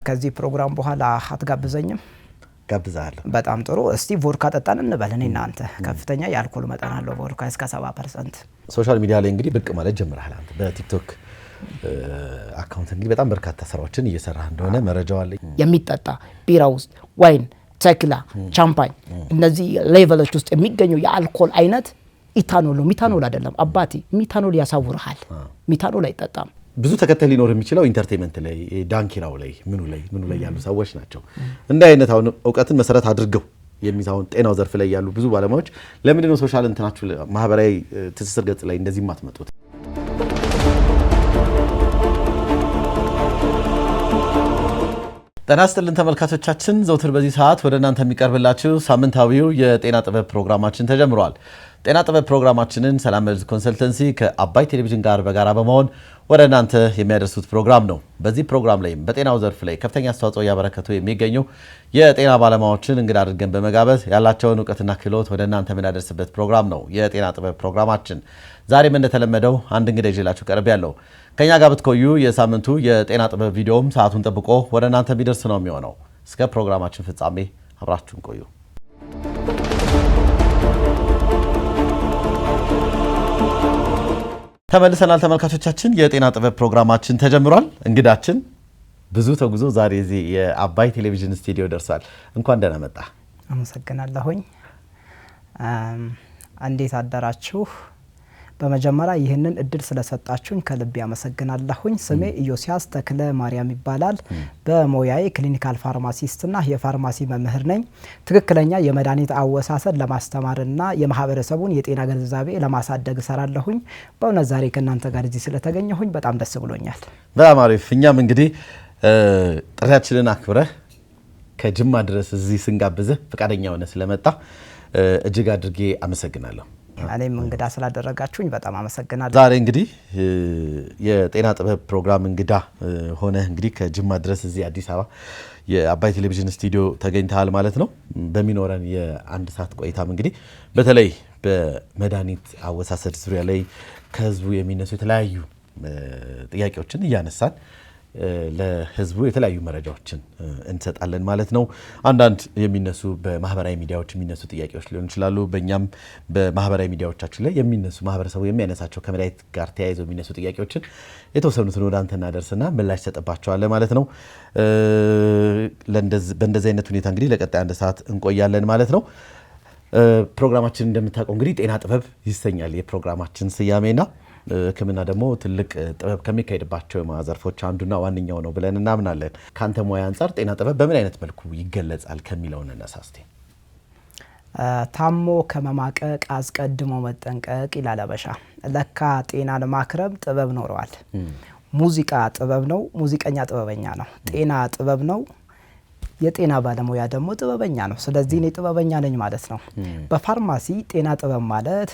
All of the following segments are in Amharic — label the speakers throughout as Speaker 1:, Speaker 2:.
Speaker 1: ከዚህ ፕሮግራም በኋላ አትጋብዘኝም?
Speaker 2: ጋብዛለሁ።
Speaker 1: በጣም ጥሩ። እስቲ ቮድካ ጠጣን እንበል። እኔና አንተ ከፍተኛ የአልኮል መጠን አለው ቮድካ እስከ 70%።
Speaker 2: ሶሻል ሚዲያ ላይ እንግዲህ ብቅ ማለት ጀምረሃል አንተ። በቲክቶክ አካውንት እንግዲህ በጣም በርካታ ስራዎችን እየሰራህ እንደሆነ መረጃው አለ።
Speaker 1: የሚጠጣ ቢራ ውስጥ ዋይን፣ ቴኪላ፣ ቻምፓኝ እነዚህ ሌቨሎች ውስጥ የሚገኘው የአልኮል አይነት ኢታኖል ነው። ሚታኖል አይደለም አባቴ፣ ሚታኖል ያሳውርሃል። ሚታኖል አይጠጣም።
Speaker 2: ብዙ ተከታይ ሊኖር የሚችለው ኢንተርቴይንመንት ላይ ዳንኪራው ላይ ምኑ ላይ ያሉ ሰዎች ናቸው። እንደ አይነት አሁን ዕውቀትን መሰረት አድርገው የሚዛውን ጤናው ዘርፍ ላይ ያሉ ብዙ ባለሙያዎች ለምንድነው ሶሻል እንትናችሁ ማህበራዊ ትስስር ገጽ ላይ እንደዚህ ማትመጡት? ጤና ይስጥልን ተመልካቾቻችን፣ ዘውትር በዚህ ሰዓት ወደ እናንተ የሚቀርብላችሁ ሳምንታዊው የጤና ጥበብ ፕሮግራማችን ተጀምሯል። ጤና ጥበብ ፕሮግራማችንን ሰላም ሄልዝ ኮንሰልተንሲ ከአባይ ቴሌቪዥን ጋር በጋራ በመሆን ወደ እናንተ የሚያደርሱት ፕሮግራም ነው። በዚህ ፕሮግራም ላይ በጤናው ዘርፍ ላይ ከፍተኛ አስተዋጽኦ ያበረከቱ የሚገኙ የጤና ባለሙያዎችን እንግዳ አድርገን በመጋበዝ ያላቸውን ዕውቀትና ክህሎት ወደ እናንተ የምናደርስበት ፕሮግራም ነው የጤና ጥበብ ፕሮግራማችን። ዛሬም እንደተለመደው አንድ እንግዳ ይዤላችሁ ቀርቤያለሁ። ከኛ ጋር ብትቆዩ የሳምንቱ የጤና ጥበብ ቪዲዮም ሰዓቱን ጠብቆ ወደ እናንተ የሚደርስ ነው የሚሆነው። እስከ ፕሮግራማችን ፍጻሜ አብራችሁን ቆዩ። ተመልሰናል ተመልካቾቻችን። የጤና ጥበብ ፕሮግራማችን ተጀምሯል። እንግዳችን ብዙ ተጉዞ ዛሬ እዚህ የአባይ ቴሌቪዥን ስቱዲዮ ደርሷል። እንኳን ደህና መጣ።
Speaker 1: አመሰግናለሁኝ። እንዴት አደራችሁ? በመጀመሪያ ይህንን እድል ስለሰጣችሁኝ ከልብ ያመሰግናለሁኝ። ስሜ ኢዮስያስ ተክለ ማርያም ይባላል። በሞያዬ ክሊኒካል ፋርማሲስትና የፋርማሲ መምህር ነኝ። ትክክለኛ የመድኃኒት አወሳሰድ ለማስተማርና የማህበረሰቡን የጤና ግንዛቤ ለማሳደግ እሰራለሁኝ። በእውነት ዛሬ ከእናንተ ጋር እዚህ ስለተገኘሁኝ በጣም ደስ ብሎኛል።
Speaker 2: በጣም አሪፍ። እኛም እንግዲህ ጥሪያችንን አክብረህ ከጅማ ድረስ እዚህ ስንጋብዝህ ፈቃደኛ ሆነ ስለመጣ እጅግ አድርጌ አመሰግናለሁ።
Speaker 1: እኔም እንግዳ ስላደረጋችሁኝ በጣም አመሰግናለሁ።
Speaker 2: ዛሬ እንግዲህ የጤና ጥበብ ፕሮግራም እንግዳ ሆነ እንግዲህ ከጅማ ድረስ እዚህ አዲስ አበባ የአባይ ቴሌቪዥን ስቱዲዮ ተገኝተሃል ማለት ነው። በሚኖረን የአንድ ሰዓት ቆይታም እንግዲህ በተለይ በመድኃኒት አወሳሰድ ዙሪያ ላይ ከህዝቡ የሚነሱ የተለያዩ ጥያቄዎችን እያነሳን ለህዝቡ የተለያዩ መረጃዎችን እንሰጣለን ማለት ነው። አንዳንድ የሚነሱ በማህበራዊ ሚዲያዎች የሚነሱ ጥያቄዎች ሊሆኑ ይችላሉ። በእኛም በማህበራዊ ሚዲያዎቻችን ላይ የሚነሱ ማህበረሰቡ የሚያነሳቸው ከመድኃኒት ጋር ተያይዘው የሚነሱ ጥያቄዎችን የተወሰኑትን ወደ አንተ እናደርስና ምላሽ ሰጥባቸዋለን ማለት ነው። በእንደዚህ አይነት ሁኔታ እንግዲህ ለቀጣይ አንድ ሰዓት እንቆያለን ማለት ነው። ፕሮግራማችን እንደምታውቀው እንግዲህ ጤና ጥበብ ይሰኛል የፕሮግራማችን ስያሜና ሕክምና ደግሞ ትልቅ ጥበብ ከሚካሄድባቸው የሙያ ዘርፎች አንዱና ዋነኛው ነው ብለን እናምናለን። ካንተ ሙያ አንጻር ጤና ጥበብ በምን አይነት መልኩ ይገለጻል ከሚለው እንነሳ እስቲ።
Speaker 1: ታሞ ከመማቀቅ አስቀድሞ መጠንቀቅ ይላል አበሻ። ለካ ጤናን ማክረም ጥበብ ኖረዋል። ሙዚቃ ጥበብ ነው፣ ሙዚቀኛ ጥበበኛ ነው። ጤና ጥበብ ነው፣ የጤና ባለሙያ ደግሞ ጥበበኛ ነው። ስለዚህ እኔ ጥበበኛ ነኝ ማለት ነው። በፋርማሲ ጤና ጥበብ ማለት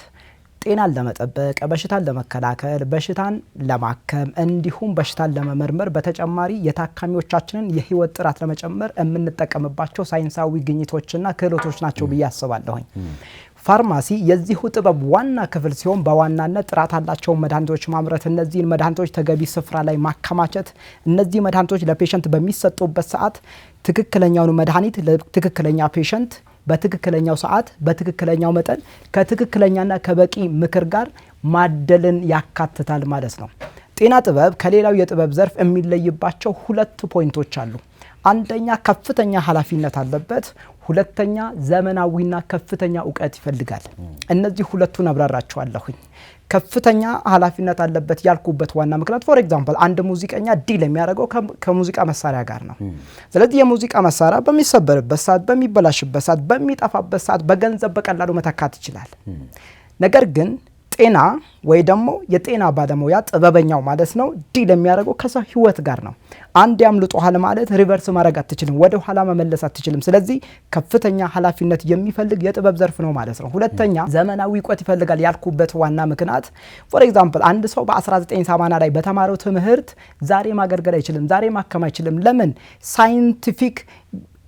Speaker 1: ጤናን ለመጠበቅ፣ በሽታን ለመከላከል፣ በሽታን ለማከም እንዲሁም በሽታን ለመመርመር በተጨማሪ የታካሚዎቻችንን የህይወት ጥራት ለመጨመር የምንጠቀምባቸው ሳይንሳዊ ግኝቶችና ክህሎቶች ናቸው ብዬ አስባለሁኝ። ፋርማሲ የዚሁ ጥበብ ዋና ክፍል ሲሆን በዋናነት ጥራት ያላቸውን መድኃኒቶች ማምረት፣ እነዚህን መድኃኒቶች ተገቢ ስፍራ ላይ ማከማቸት፣ እነዚህ መድኃኒቶች ለፔሸንት በሚሰጡበት ሰዓት ትክክለኛውን መድኃኒት ለትክክለኛ ፔሸንት በትክክለኛው ሰዓት በትክክለኛው መጠን ከትክክለኛና ከበቂ ምክር ጋር ማደልን ያካትታል ማለት ነው። ጤና ጥበብ ከሌላው የጥበብ ዘርፍ የሚለይባቸው ሁለት ፖይንቶች አሉ። አንደኛ ከፍተኛ ኃላፊነት አለበት፣ ሁለተኛ ዘመናዊና ከፍተኛ እውቀት ይፈልጋል። እነዚህ ሁለቱን አብራራቸዋለሁኝ። ከፍተኛ ኃላፊነት አለበት ያልኩበት ዋና ምክንያት ፎር ኤግዛምፕል አንድ ሙዚቀኛ ዲል የሚያደርገው ከሙዚቃ መሳሪያ ጋር ነው። ስለዚህ የሙዚቃ መሳሪያ በሚሰበርበት ሰዓት፣ በሚበላሽበት ሰዓት፣ በሚጠፋበት ሰዓት በገንዘብ በቀላሉ መተካት ይችላል። ነገር ግን ጤና ወይ ደግሞ የጤና ባለሙያ ጥበበኛው ማለት ነው ዲል የሚያደርገው ከሰው ህይወት ጋር ነው። አንድ ያምልጦሃል ማለት ሪቨርስ ማድረግ አትችልም፣ ወደ ኋላ መመለስ አትችልም። ስለዚህ ከፍተኛ ኃላፊነት የሚፈልግ የጥበብ ዘርፍ ነው ማለት ነው። ሁለተኛ ዘመናዊ እውቀት ይፈልጋል ያልኩበት ዋና ምክንያት ፎር ኤግዛምፕል አንድ ሰው በ1980 ላይ በተማረው ትምህርት ዛሬ ማገልገል አይችልም፣ ዛሬ ማከም አይችልም። ለምን? ሳይንቲፊክ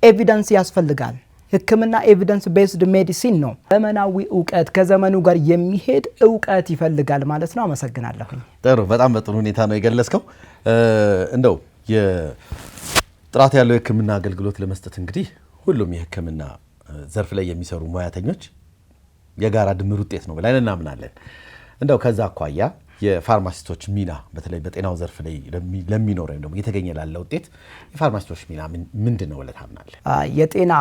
Speaker 1: ኤቪደንስ ያስፈልጋል። ሕክምና ኤቪደንስ ቤዝድ ሜዲሲን ነው። ዘመናዊ እውቀት ከዘመኑ ጋር የሚሄድ እውቀት ይፈልጋል ማለት ነው። አመሰግናለሁ።
Speaker 2: ጥሩ፣ በጣም በጥሩ ሁኔታ ነው የገለጽከው። እንደው ጥራት ያለው የሕክምና አገልግሎት ለመስጠት እንግዲህ ሁሉም የሕክምና ዘርፍ ላይ የሚሰሩ ሙያተኞች የጋራ ድምር ውጤት ነው ብለን እናምናለን። እንደው ከዛ አኳያ የፋርማሲስቶች ሚና በተለይ በጤናው ዘርፍ ላይ ለሚኖር ወይም ደግሞ እየተገኘ ላለ ውጤት የፋርማሲስቶች ሚና ምንድን ነው ብለህ ታምናለህ?
Speaker 1: የጤና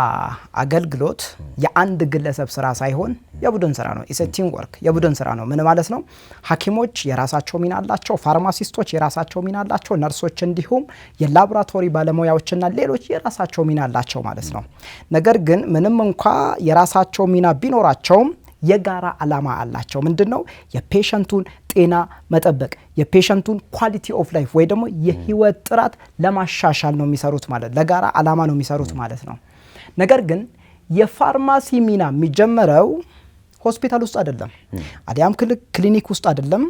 Speaker 1: አገልግሎት የአንድ ግለሰብ ስራ ሳይሆን የቡድን ስራ ነው። ኢትስ ቲም ወርክ፣ የቡድን ስራ ነው። ምን ማለት ነው? ሐኪሞች የራሳቸው ሚና አላቸው፣ ፋርማሲስቶች የራሳቸው ሚና አላቸው፣ ነርሶች እንዲሁም የላቦራቶሪ ባለሙያዎችና ሌሎች የራሳቸው ሚና አላቸው ማለት ነው። ነገር ግን ምንም እንኳ የራሳቸው ሚና ቢኖራቸውም የጋራ ዓላማ አላቸው። ምንድነው? የፔሸንቱን ጤና መጠበቅ፣ የፔሸንቱን ኳሊቲ ኦፍ ላይፍ ወይ ደግሞ የህይወት ጥራት ለማሻሻል ነው የሚሰሩት ማለት፣ ለጋራ ዓላማ ነው የሚሰሩት ማለት ነው። ነገር ግን የፋርማሲ ሚና የሚጀመረው ሆስፒታል ውስጥ አይደለም፣ አዲያም ክሊኒክ ውስጥ አይደለም፣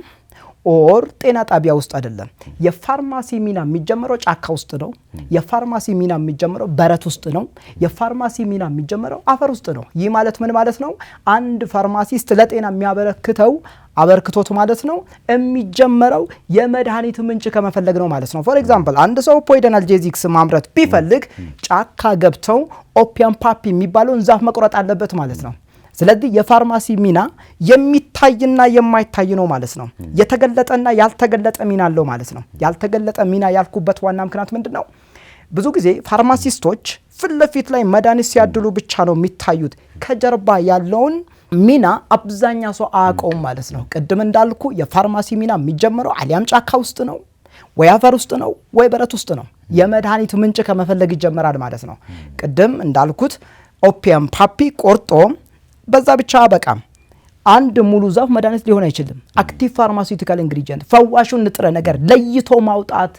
Speaker 1: ኦር ጤና ጣቢያ ውስጥ አይደለም። የፋርማሲ ሚና የሚጀምረው ጫካ ውስጥ ነው። የፋርማሲ ሚና የሚጀምረው በረት ውስጥ ነው። የፋርማሲ ሚና የሚጀምረው አፈር ውስጥ ነው። ይህ ማለት ምን ማለት ነው? አንድ ፋርማሲስት ለጤና የሚያበረክተው አበርክቶት ማለት ነው የሚጀምረው የመድኃኒት ምንጭ ከመፈለግ ነው ማለት ነው። ፎር ኤግዛምፕል አንድ ሰው ኦፒዮይድ አናልጄዚክስ ማምረት ቢፈልግ ጫካ ገብተው ኦፒየም ፓፒ የሚባለውን ዛፍ መቁረጥ አለበት ማለት ነው። ስለዚህ የፋርማሲ ሚና የሚታይና የማይታይ ነው ማለት ነው። የተገለጠና ያልተገለጠ ሚና አለው ማለት ነው። ያልተገለጠ ሚና ያልኩበት ዋና ምክንያት ምንድነው? ብዙ ጊዜ ፋርማሲስቶች ፊት ለፊት ላይ መድኃኒት ሲያድሉ ብቻ ነው የሚታዩት። ከጀርባ ያለውን ሚና አብዛኛው ሰው አያውቀውም ማለት ነው። ቅድም እንዳልኩ የፋርማሲ ሚና የሚጀምረው አሊያም ጫካ ውስጥ ነው፣ ወይ አፈር ውስጥ ነው፣ ወይ በረት ውስጥ ነው። የመድኃኒት ምንጭ ከመፈለግ ይጀምራል ማለት ነው። ቅድም እንዳልኩት ኦፒየም ፓፒ ቆርጦ በዛ ብቻ በቃም አንድ ሙሉ ዛፍ መድኃኒት ሊሆን አይችልም። አክቲቭ ፋርማሲውቲካል ኢንግሪዲየንት ፈዋሹን ንጥረ ነገር ለይቶ ማውጣት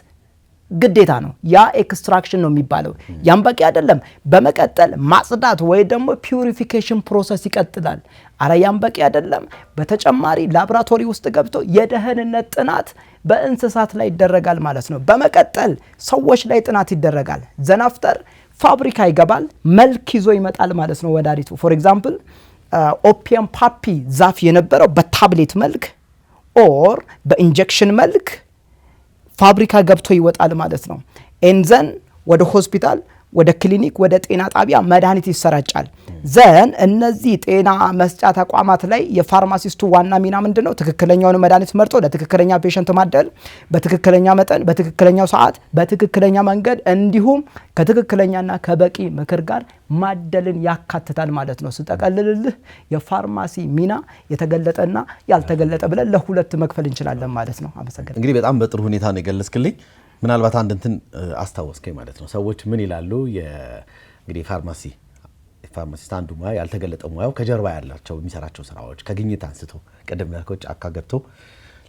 Speaker 1: ግዴታ ነው። ያ ኤክስትራክሽን ነው የሚባለው። ያም በቂ አይደለም። በመቀጠል ማጽዳት ወይ ደግሞ ፒዩሪፊኬሽን ፕሮሰስ ይቀጥላል። አረ ያም በቂ አይደለም። በተጨማሪ ላቦራቶሪ ውስጥ ገብቶ የደህንነት ጥናት በእንስሳት ላይ ይደረጋል ማለት ነው። በመቀጠል ሰዎች ላይ ጥናት ይደረጋል። ዘናፍተር ፋብሪካ ይገባል፣ መልክ ይዞ ይመጣል ማለት ነው ወዳሪቱ። ፎር ኤግዛምፕል ኦፒየም ፓፒ ዛፍ የነበረው በታብሌት መልክ ኦር በኢንጀክሽን መልክ ፋብሪካ ገብቶ ይወጣል ማለት ነው። ኤንዘን ወደ ሆስፒታል፣ ወደ ክሊኒክ፣ ወደ ጤና ጣቢያ መድኃኒት ይሰራጫል። ዘን እነዚህ ጤና መስጫ ተቋማት ላይ የፋርማሲስቱ ዋና ሚና ምንድነው? ትክክለኛውን መድኃኒት መርጦ ለትክክለኛ ፔሸንት ማደል፣ በትክክለኛ መጠን፣ በትክክለኛው ሰዓት፣ በትክክለኛ መንገድ እንዲሁም ከትክክለኛና ከበቂ ምክር ጋር ማደልን ያካትታል ማለት ነው። ስጠቀልልልህ የፋርማሲ ሚና የተገለጠና ያልተገለጠ ብለን ለሁለት መክፈል እንችላለን ማለት ነው። አመሰግናለሁ።
Speaker 2: እንግዲህ በጣም በጥሩ ሁኔታ ነው የገለጽክልኝ። ምናልባት አንድ እንትን አስታወስከኝ ማለት ነው። ሰዎች ምን ይላሉ? እንግዲህ ፋርማሲስት አንዱ ሙያ ያልተገለጠ ሙያው ከጀርባ ያላቸው የሚሰራቸው ስራዎች ከግኝት አንስቶ ቅድም ያልከው ጫካ ገብቶ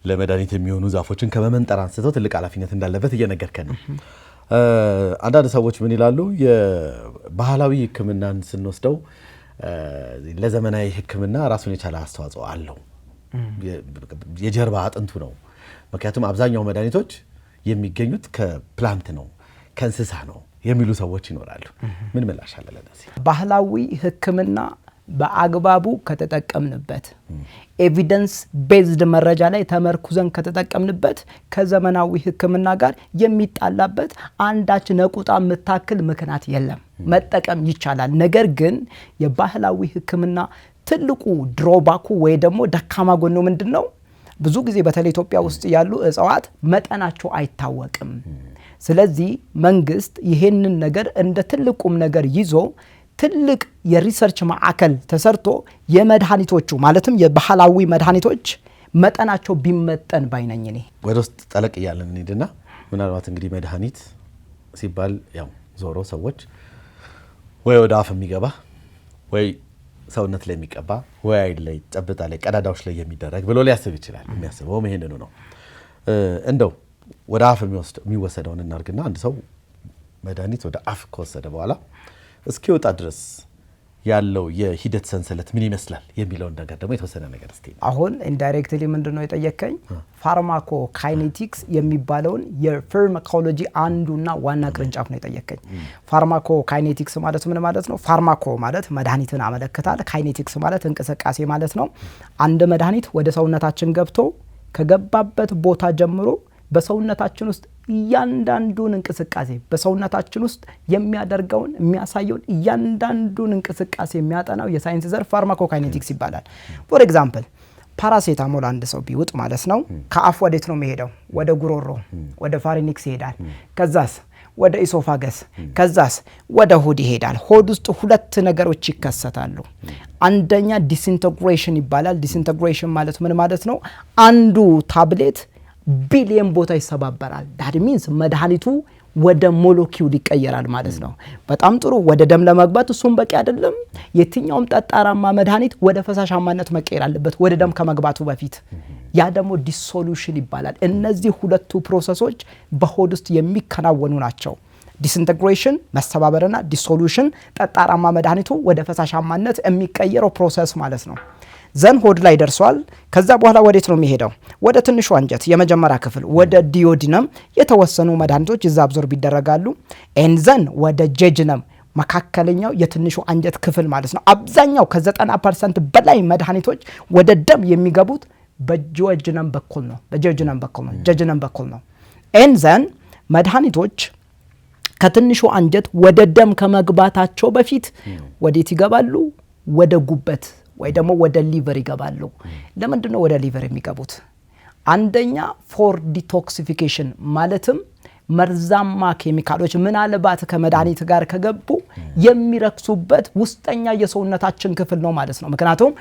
Speaker 2: ለመድኃኒት የሚሆኑ ዛፎችን ከመመንጠር አንስቶ ትልቅ ኃላፊነት እንዳለበት እየነገርከን ነው። አንዳንድ ሰዎች ምን ይላሉ? የባህላዊ ሕክምናን ስንወስደው ለዘመናዊ ሕክምና ራሱን የቻለ አስተዋጽኦ አለው፣ የጀርባ አጥንቱ ነው። ምክንያቱም አብዛኛው መድኃኒቶች የሚገኙት ከፕላንት ነው፣ ከእንስሳ ነው የሚሉ ሰዎች ይኖራሉ። ምን ምላሽ አለ ለዚህ?
Speaker 1: ባህላዊ ሕክምና በአግባቡ ከተጠቀምንበት፣ ኤቪደንስ ቤዝድ መረጃ ላይ ተመርኩዘን ከተጠቀምንበት ከዘመናዊ ሕክምና ጋር የሚጣላበት አንዳች ነቁጣ የምታክል ምክንያት የለም። መጠቀም ይቻላል። ነገር ግን የባህላዊ ሕክምና ትልቁ ድሮባኩ ወይ ደግሞ ደካማ ጎኑ ምንድነው? ብዙ ጊዜ በተለይ ኢትዮጵያ ውስጥ ያሉ እጽዋት መጠናቸው አይታወቅም። ስለዚህ መንግስት ይሄንን ነገር እንደ ትልቁም ነገር ይዞ ትልቅ የሪሰርች ማዕከል ተሰርቶ የመድኃኒቶቹ ማለትም የባህላዊ መድኃኒቶች መጠናቸው ቢመጠን ባይነኝ ነኝ።
Speaker 2: ወደ ውስጥ ጠለቅ እያለን እንሂድና ምናልባት እንግዲህ መድኃኒት ሲባል ያው ዞሮ ሰዎች ወይ ወደ አፍ የሚገባ ወይ ሰውነት ላይ የሚቀባ ወይ አይን ላይ ጨብጣ ላይ ቀዳዳዎች ላይ የሚደረግ ብሎ ሊያስብ ይችላል። የሚያስበው ይሄንኑ ነው። እንደው ወደ አፍ የሚወሰደውን እናርግና አንድ ሰው መድኃኒት ወደ አፍ ከወሰደ በኋላ እስኪወጣ ድረስ ያለው የሂደት ሰንሰለት ምን ይመስላል የሚለውን ነገር ደግሞ የተወሰነ ነገር እስቲ
Speaker 1: አሁን ኢንዳይሬክትሊ ምንድነው የጠየቀኝ? ፋርማኮ ካይኔቲክስ የሚባለውን የፋርማኮሎጂ አንዱና ዋና ቅርንጫፍ ነው የጠየቀኝ። ፋርማኮ ካይኔቲክስ ማለት ምን ማለት ነው? ፋርማኮ ማለት መድኃኒትን አመለክታል። ካይኔቲክስ ማለት እንቅስቃሴ ማለት ነው። አንድ መድኃኒት ወደ ሰውነታችን ገብቶ ከገባበት ቦታ ጀምሮ በሰውነታችን ውስጥ እያንዳንዱን እንቅስቃሴ በሰውነታችን ውስጥ የሚያደርገውን የሚያሳየውን እያንዳንዱን እንቅስቃሴ የሚያጠናው የሳይንስ ዘርፍ ፋርማኮካይኔቲክስ ይባላል። ፎር ኤግዛምፕል ፓራሴታሞል አንድ ሰው ቢውጥ ማለት ነው ከአፍ ወዴት ነው የሚሄደው? ወደ ጉሮሮ ወደ ፋሪኒክስ ይሄዳል። ከዛስ ወደ ኢሶፋገስ፣ ከዛስ ወደ ሆድ ይሄዳል። ሆድ ውስጥ ሁለት ነገሮች ይከሰታሉ። አንደኛ ዲስኢንተግሬሽን ይባላል። ዲስኢንተግሬሽን ማለት ምን ማለት ነው? አንዱ ታብሌት ቢሊየን ቦታ ይሰባበራል። ዳት ሚንስ መድኃኒቱ ወደ ሞለኪውል ይቀየራል ማለት ነው። በጣም ጥሩ። ወደ ደም ለመግባት እሱም በቂ አይደለም። የትኛውም ጠጣራማ መድኃኒት ወደ ፈሳሻማነት መቀየር አለበት ወደ ደም ከመግባቱ በፊት። ያ ደግሞ ዲሶሉሽን ይባላል። እነዚህ ሁለቱ ፕሮሰሶች በሆድ ውስጥ የሚከናወኑ ናቸው። ዲስኢንተግሬሽን መሰባበርና ዲሶሉሽን ጠጣራማ መድኃኒቱ ወደ ፈሳሻማነት የሚቀየረው ፕሮሰስ ማለት ነው። ዘን ሆድ ላይ ደርሷል። ከዛ በኋላ ወዴት ነው የሚሄደው? ወደ ትንሹ አንጀት የመጀመሪያ ክፍል ወደ ዲዮዲነም የተወሰኑ መድኃኒቶች እዛ አብዞርብ ይደረጋሉ። ኤንዘን ወደ ጄጅነም መካከለኛው የትንሹ አንጀት ክፍል ማለት ነው። አብዛኛው ከ90% በላይ መድኃኒቶች ወደ ደም የሚገቡት በጄጅነም በኩል ነው። ጄጅነም በኩል ነው። ኤንዘን መድኃኒቶች ከትንሹ አንጀት ወደ ደም ከመግባታቸው በፊት ወዴት ይገባሉ? ወደ ጉበት ወይ ደግሞ ወደ ሊቨር ይገባሉ። ለምንድን ነው ወደ ሊቨር የሚገቡት? አንደኛ ፎር ዲቶክሲፊኬሽን ማለትም መርዛማ ኬሚካሎች ምናልባት ከመድኃኒት ጋር ከገቡ የሚረክሱበት ውስጠኛ የሰውነታችን ክፍል ነው ማለት ነው። ምክንያቱም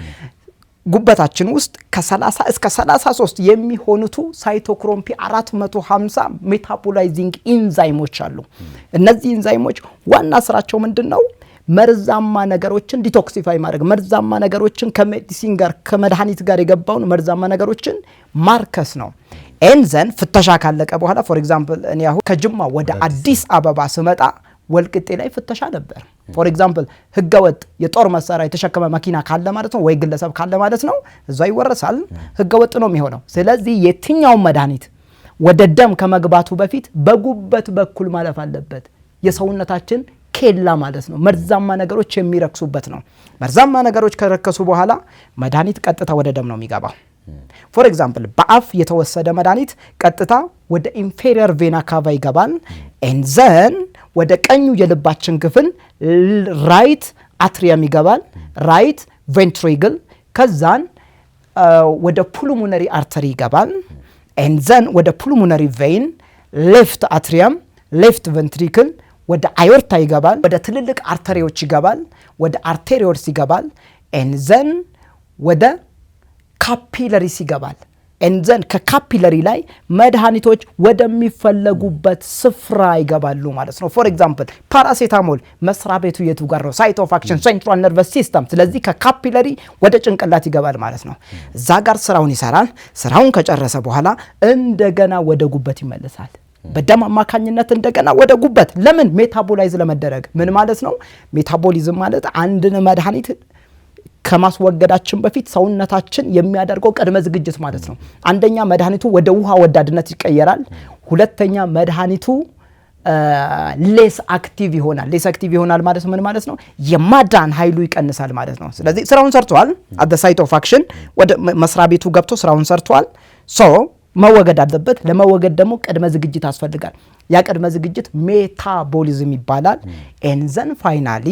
Speaker 1: ጉበታችን ውስጥ ከ30 እስከ 33 የሚሆኑቱ ሳይቶክሮም P450 ሜታቦላይዚንግ ኢንዛይሞች አሉ። እነዚህ ኢንዛይሞች ዋና ስራቸው ምንድነው? መርዛማ ነገሮችን ዲቶክሲፋይ ማድረግ፣ መርዛማ ነገሮችን ከሜዲሲን ጋር ከመድኃኒት ጋር የገባውን መርዛማ ነገሮችን ማርከስ ነው። ኤንዘን ፍተሻ ካለቀ በኋላ ፎር ኤግዛምፕል እኔ አሁን ከጅማ ወደ አዲስ አበባ ስመጣ ወልቅጤ ላይ ፍተሻ ነበር። ፎር ኤግዛምፕል ህገወጥ የጦር መሳሪያ የተሸከመ መኪና ካለ ማለት ነው ወይ ግለሰብ ካለ ማለት ነው እዛ ይወረሳል። ህገወጥ ነው የሚሆነው። ስለዚህ የትኛው መድኃኒት ወደ ደም ከመግባቱ በፊት በጉበት በኩል ማለፍ አለበት። የሰውነታችን ኬላ ማለት ነው። መርዛማ ነገሮች የሚረክሱበት ነው። መርዛማ ነገሮች ከረከሱ በኋላ መድኃኒት ቀጥታ ወደ ደም ነው የሚገባው። ፎር ኤግዛምፕል በአፍ የተወሰደ መድኃኒት ቀጥታ ወደ ኢንፌሪየር ቬና ካቫ ይገባል። ኤንዘን ወደ ቀኙ የልባችን ክፍል ራይት አትሪየም ይገባል፣ ራይት ቬንትሪክል። ከዛን ወደ ፑልሞነሪ አርተሪ ይገባል። ኤንዘን ወደ ፑልሞነሪ ቬን፣ ሌፍት አትሪየም፣ ሌፍት ቬንትሪክል ወደ አዮርታ ይገባል፣ ወደ ትልልቅ አርተሪዎች ይገባል፣ ወደ አርቴሪዮልስ ይገባል። ኤንዘን ወደ ካፒለሪስ ይገባል። ኤንዘን ከካፒለሪ ላይ መድኃኒቶች ወደሚፈለጉበት ስፍራ ይገባሉ ማለት ነው። ፎር ኤግዛምፕል ፓራሴታሞል መስሪያ ቤቱ የቱ ጋር ነው? ሳይት ኦፍ አክሽን ሴንትራል ነርቨስ ሲስተም። ስለዚህ ከካፒለሪ ወደ ጭንቅላት ይገባል ማለት ነው። እዛ ጋር ስራውን ይሰራል። ስራውን ከጨረሰ በኋላ እንደገና ወደ ጉበት ይመለሳል። በደም አማካኝነት እንደገና ወደ ጉበት። ለምን? ሜታቦላይዝ ለመደረግ። ምን ማለት ነው? ሜታቦሊዝም ማለት አንድን መድኃኒት ከማስወገዳችን በፊት ሰውነታችን የሚያደርገው ቅድመ ዝግጅት ማለት ነው። አንደኛ መድኃኒቱ ወደ ውሃ ወዳድነት ይቀየራል። ሁለተኛ መድኃኒቱ ሌስ አክቲቭ ይሆናል። ሌስ አክቲቭ ይሆናል ማለት ምን ማለት ነው? የማዳን ኃይሉ ይቀንሳል ማለት ነው። ስለዚህ ስራውን ሰርቷል። አት ዘ ሳይት ኦፍ አክሽን ወደ መስሪያ ቤቱ ገብቶ ስራውን ሰርቷል። ሶ መወገድ አለበት። ለመወገድ ደግሞ ቅድመ ዝግጅት ያስፈልጋል። ያ ቅድመ ዝግጅት ሜታቦሊዝም ይባላል። ኤንዘን ፋይናሊ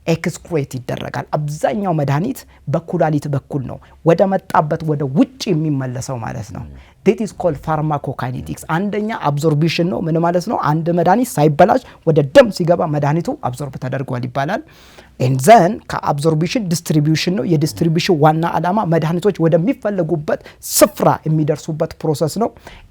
Speaker 1: ኤክስክሬት ይደረጋል። አብዛኛው መድኃኒት በኩላሊት በኩል ነው ወደ መጣበት ወደ ውጭ የሚመለሰው ማለት ነው። that is called pharmacokinetics። አንደኛ አብዞርቢሽን ነው። ምን ማለት ነው? አንድ መድኃኒት ሳይበላሽ ወደ ደም ሲገባ መድኃኒቱ አብዞርብ ተደርጓል ይባላል። ኤንዘን ከአብዞርቢሽን ዲስትሪቢዩሽን ነው። የዲስትሪቢዩሽን ዋና ዓላማ መድኃኒቶች ወደሚፈለጉበት ስፍራ የሚደርሱበት ፕሮሰስ ነው።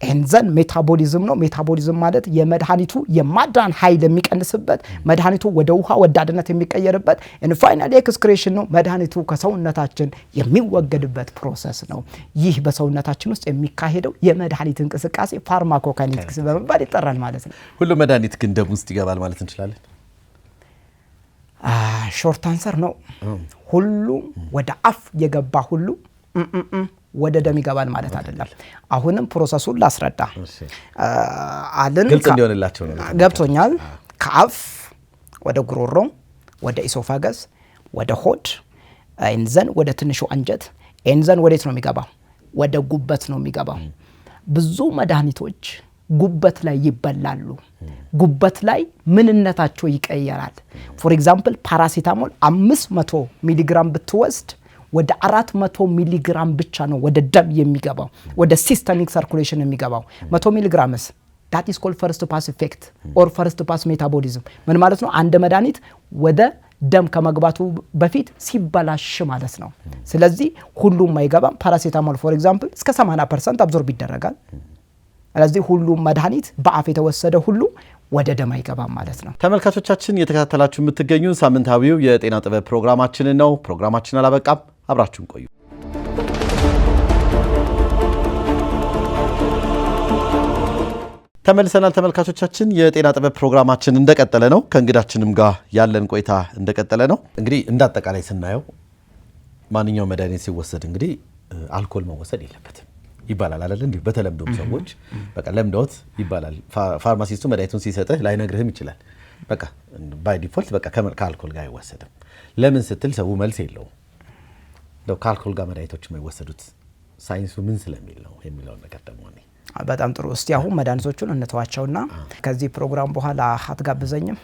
Speaker 1: ኤንዘን ሜታቦሊዝም ነው። ሜታቦሊዝም ማለት የመድኃኒቱ የማዳን ኃይል የሚቀንስበት፣ መድኃኒቱ ወደ ውሃ ወዳድነት የሚቀየርበት። ኤንድ ፋይናሊ ኤክስክሬሽን ነው። መድኃኒቱ ከሰውነታችን የሚወገድበት ፕሮሰስ ነው። ይህ በሰውነታችን ውስጥ የሚካሄደው የመድኃኒት እንቅስቃሴ ፋርማኮካይኔቲክስ በመባል ይጠራል ማለት ነው።
Speaker 2: ሁሉም መድኃኒት ግን ደም ውስጥ ይገባል ማለት እንችላለን?
Speaker 1: ሾርት አንሰር ነው። ሁሉም ወደ አፍ የገባ ሁሉ ወደ ደም ይገባል ማለት አይደለም። አሁንም ፕሮሰሱን ላስረዳ አለን።
Speaker 2: ግልጽ እንዲሆንላቸው ነው።
Speaker 1: ገብቶኛል። ከአፍ ወደ ጉሮሮ፣ ወደ ኢሶፋገስ፣ ወደ ሆድ፣ ኤንዘን ወደ ትንሹ አንጀት። ኤንዘን ወዴት ነው የሚገባው? ወደ ጉበት ነው የሚገባው። ብዙ መድኃኒቶች ጉበት ላይ ይበላሉ። ጉበት ላይ ምንነታቸው ይቀየራል። ፎር ኤግዛምፕል ፓራሲታሞል 500 ሚሊግራም ብትወስድ ወደ 400 ሚሊግራም ብቻ ነው ወደ ደም የሚገባው፣ ወደ ሲስተሚክ ሰርኩሌሽን የሚገባው። 100 ሚሊግራምስ that is called first pass effect or first pass metabolism። ምን ማለት ነው? አንድ መድኃኒት ወደ ደም ከመግባቱ በፊት ሲበላሽ ማለት ነው። ስለዚህ ሁሉም አይገባም። ፓራሲታሞል ፎር ኤግዛምፕል እስከ 80% አብዞርብ ይደረጋል። ስለዚህ ሁሉም መድኃኒት በአፍ የተወሰደ ሁሉ ወደ ደም አይገባም ማለት ነው።
Speaker 2: ተመልካቾቻችን እየተከታተላችሁ የምትገኙ ሳምንታዊው የጤና ጥበብ ፕሮግራማችንን ነው። ፕሮግራማችን አላበቃም፣ አብራችሁን ቆዩ። ተመልሰናል ተመልካቾቻችን። የጤና ጥበብ ፕሮግራማችን እንደቀጠለ ነው። ከእንግዳችንም ጋር ያለን ቆይታ እንደቀጠለ ነው። እንግዲህ እንዳጠቃላይ ስናየው ማንኛውም መድኃኒት ሲወሰድ እንግዲህ አልኮል መወሰድ የለበትም ይባላል አይደል? እንዴ በተለምዶም ሰዎች በቃ ለምደውት ይባላል። ፋርማሲስቱ መድኃኒቱን ሲሰጥህ ላይነግርህም ይችላል። በቃ ባይ ዲፎልት በቃ ከአልኮል ጋር አይወሰድም። ለምን ስትል ሰው መልስ የለውም። ነው ከአልኮል ጋር መድኃኒቶች የማይወሰዱት ሳይንሱ ምን ስለሚል ነው የሚለው ነገር ደግሞ ነው።
Speaker 1: በጣም ጥሩ። እስቲ አሁን መድኃኒቶቹን እንተዋቸውና ከዚህ ፕሮግራም በኋላ አትጋብዘኝም?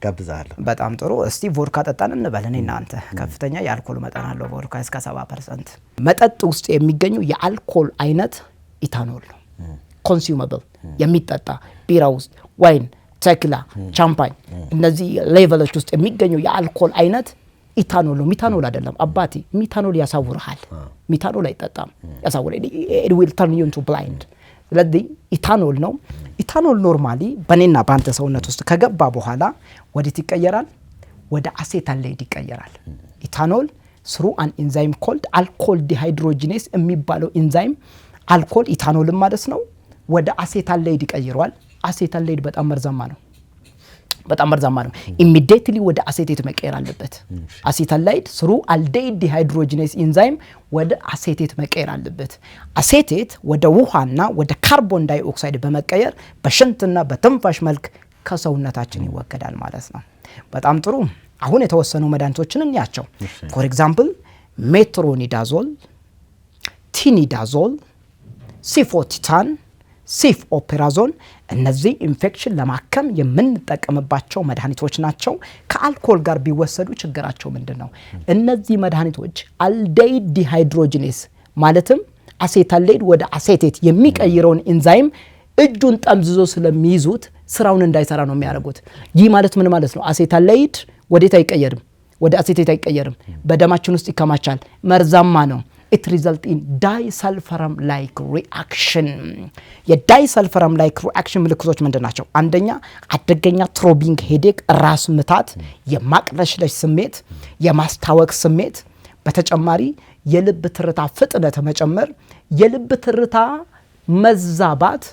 Speaker 2: ጋብዛለሁ።
Speaker 1: በጣም ጥሩ። እስቲ ቮድካ ጠጣን እንበል። እኔና አንተ ከፍተኛ የአልኮል መጠን አለው ቮድካ እስከ 70%። መጠጥ ውስጥ የሚገኘው የአልኮል አይነት ኢታኖል ነው። ኮንሱመብል የሚጠጣ ቢራ ውስጥ ዋይን፣ ቴኪላ፣ ሻምፓኝ እነዚህ ሌቨሎች ውስጥ የሚገኘው የአልኮል አይነት ኢታኖል ነው። ሚታኖል አይደለም አባቴ። ሚታኖል ያሳውርሃል። ሚታኖል አይጠጣም፣ ያሳውራል። it will turn you into blind። ስለዚህ ኢታኖል ነው። ኢታኖል ኖርማሊ በኔና ባንተ ሰውነት ውስጥ ከገባ በኋላ ወዴት ይቀየራል? ወደ አሴታልዴሂድ ይቀየራል። ኢታኖል through an enzyme called alcohol dehydrogenase የሚባለው ኢንዛይም አልኮል ኢታኖል ማለት ነው ወደ አሴታልዴሂድ ይቀይረዋል። አሴታልዴሂድ በጣም መርዛማ ነው። ኢሚዲየትሊ ወደ አሴቴት መቀየር አለበት። አሴታልዴሂድ through aldehyde dehydrogenase ኢንዛይም ወደ አሴቴት መቀየር አለበት። አሴቴት ወደ ውሃና ወደ ካርቦን ዳይኦክሳይድ በመቀየር በሽንትና በትንፋሽ መልክ ከሰውነታችን ይወገዳል ማለት ነው። በጣም ጥሩ። አሁን የተወሰኑ መድኃኒቶችን እንያቸው። ፎር ኤግዛምፕል ሜትሮኒዳዞል፣ ቲኒዳዞል፣ ሲፎቲታን፣ ሲፎፔራዞን እነዚህ ኢንፌክሽን ለማከም የምንጠቀምባቸው መድኃኒቶች ናቸው። ከአልኮል ጋር ቢወሰዱ ችግራቸው ምንድነው? እነዚህ መድኃኒቶች አልዴይድ ዲሃይድሮጂኔስ ማለትም አሴታልዴሂድ ወደ አሴቴት የሚቀይረውን ኢንዛይም እጁን ጠምዝዞ ስለሚይዙት ስራውን እንዳይሰራ ነው የሚያደርጉት። ይህ ማለት ምን ማለት ነው? አሴታልዴሂድ ወዴት አይቀየርም? ወደ አሴቴት አይቀየርም። በደማችን ውስጥ ይከማቻል። መርዛማ ነው። it result in disulfiram like reaction። የዳይሰልፈረም ላይክ ሪአክሽን ምልክቶች ምንድናቸው? አንደኛ አደገኛ ትሮቢንግ ሄዴክ፣ ራስ ምታት፣ የማቅለሽለሽ ስሜት፣ የማስታወክ ስሜት፣ በተጨማሪ የልብ ትርታ ፍጥነት መጨመር፣ የልብ ትርታ መዛባት፣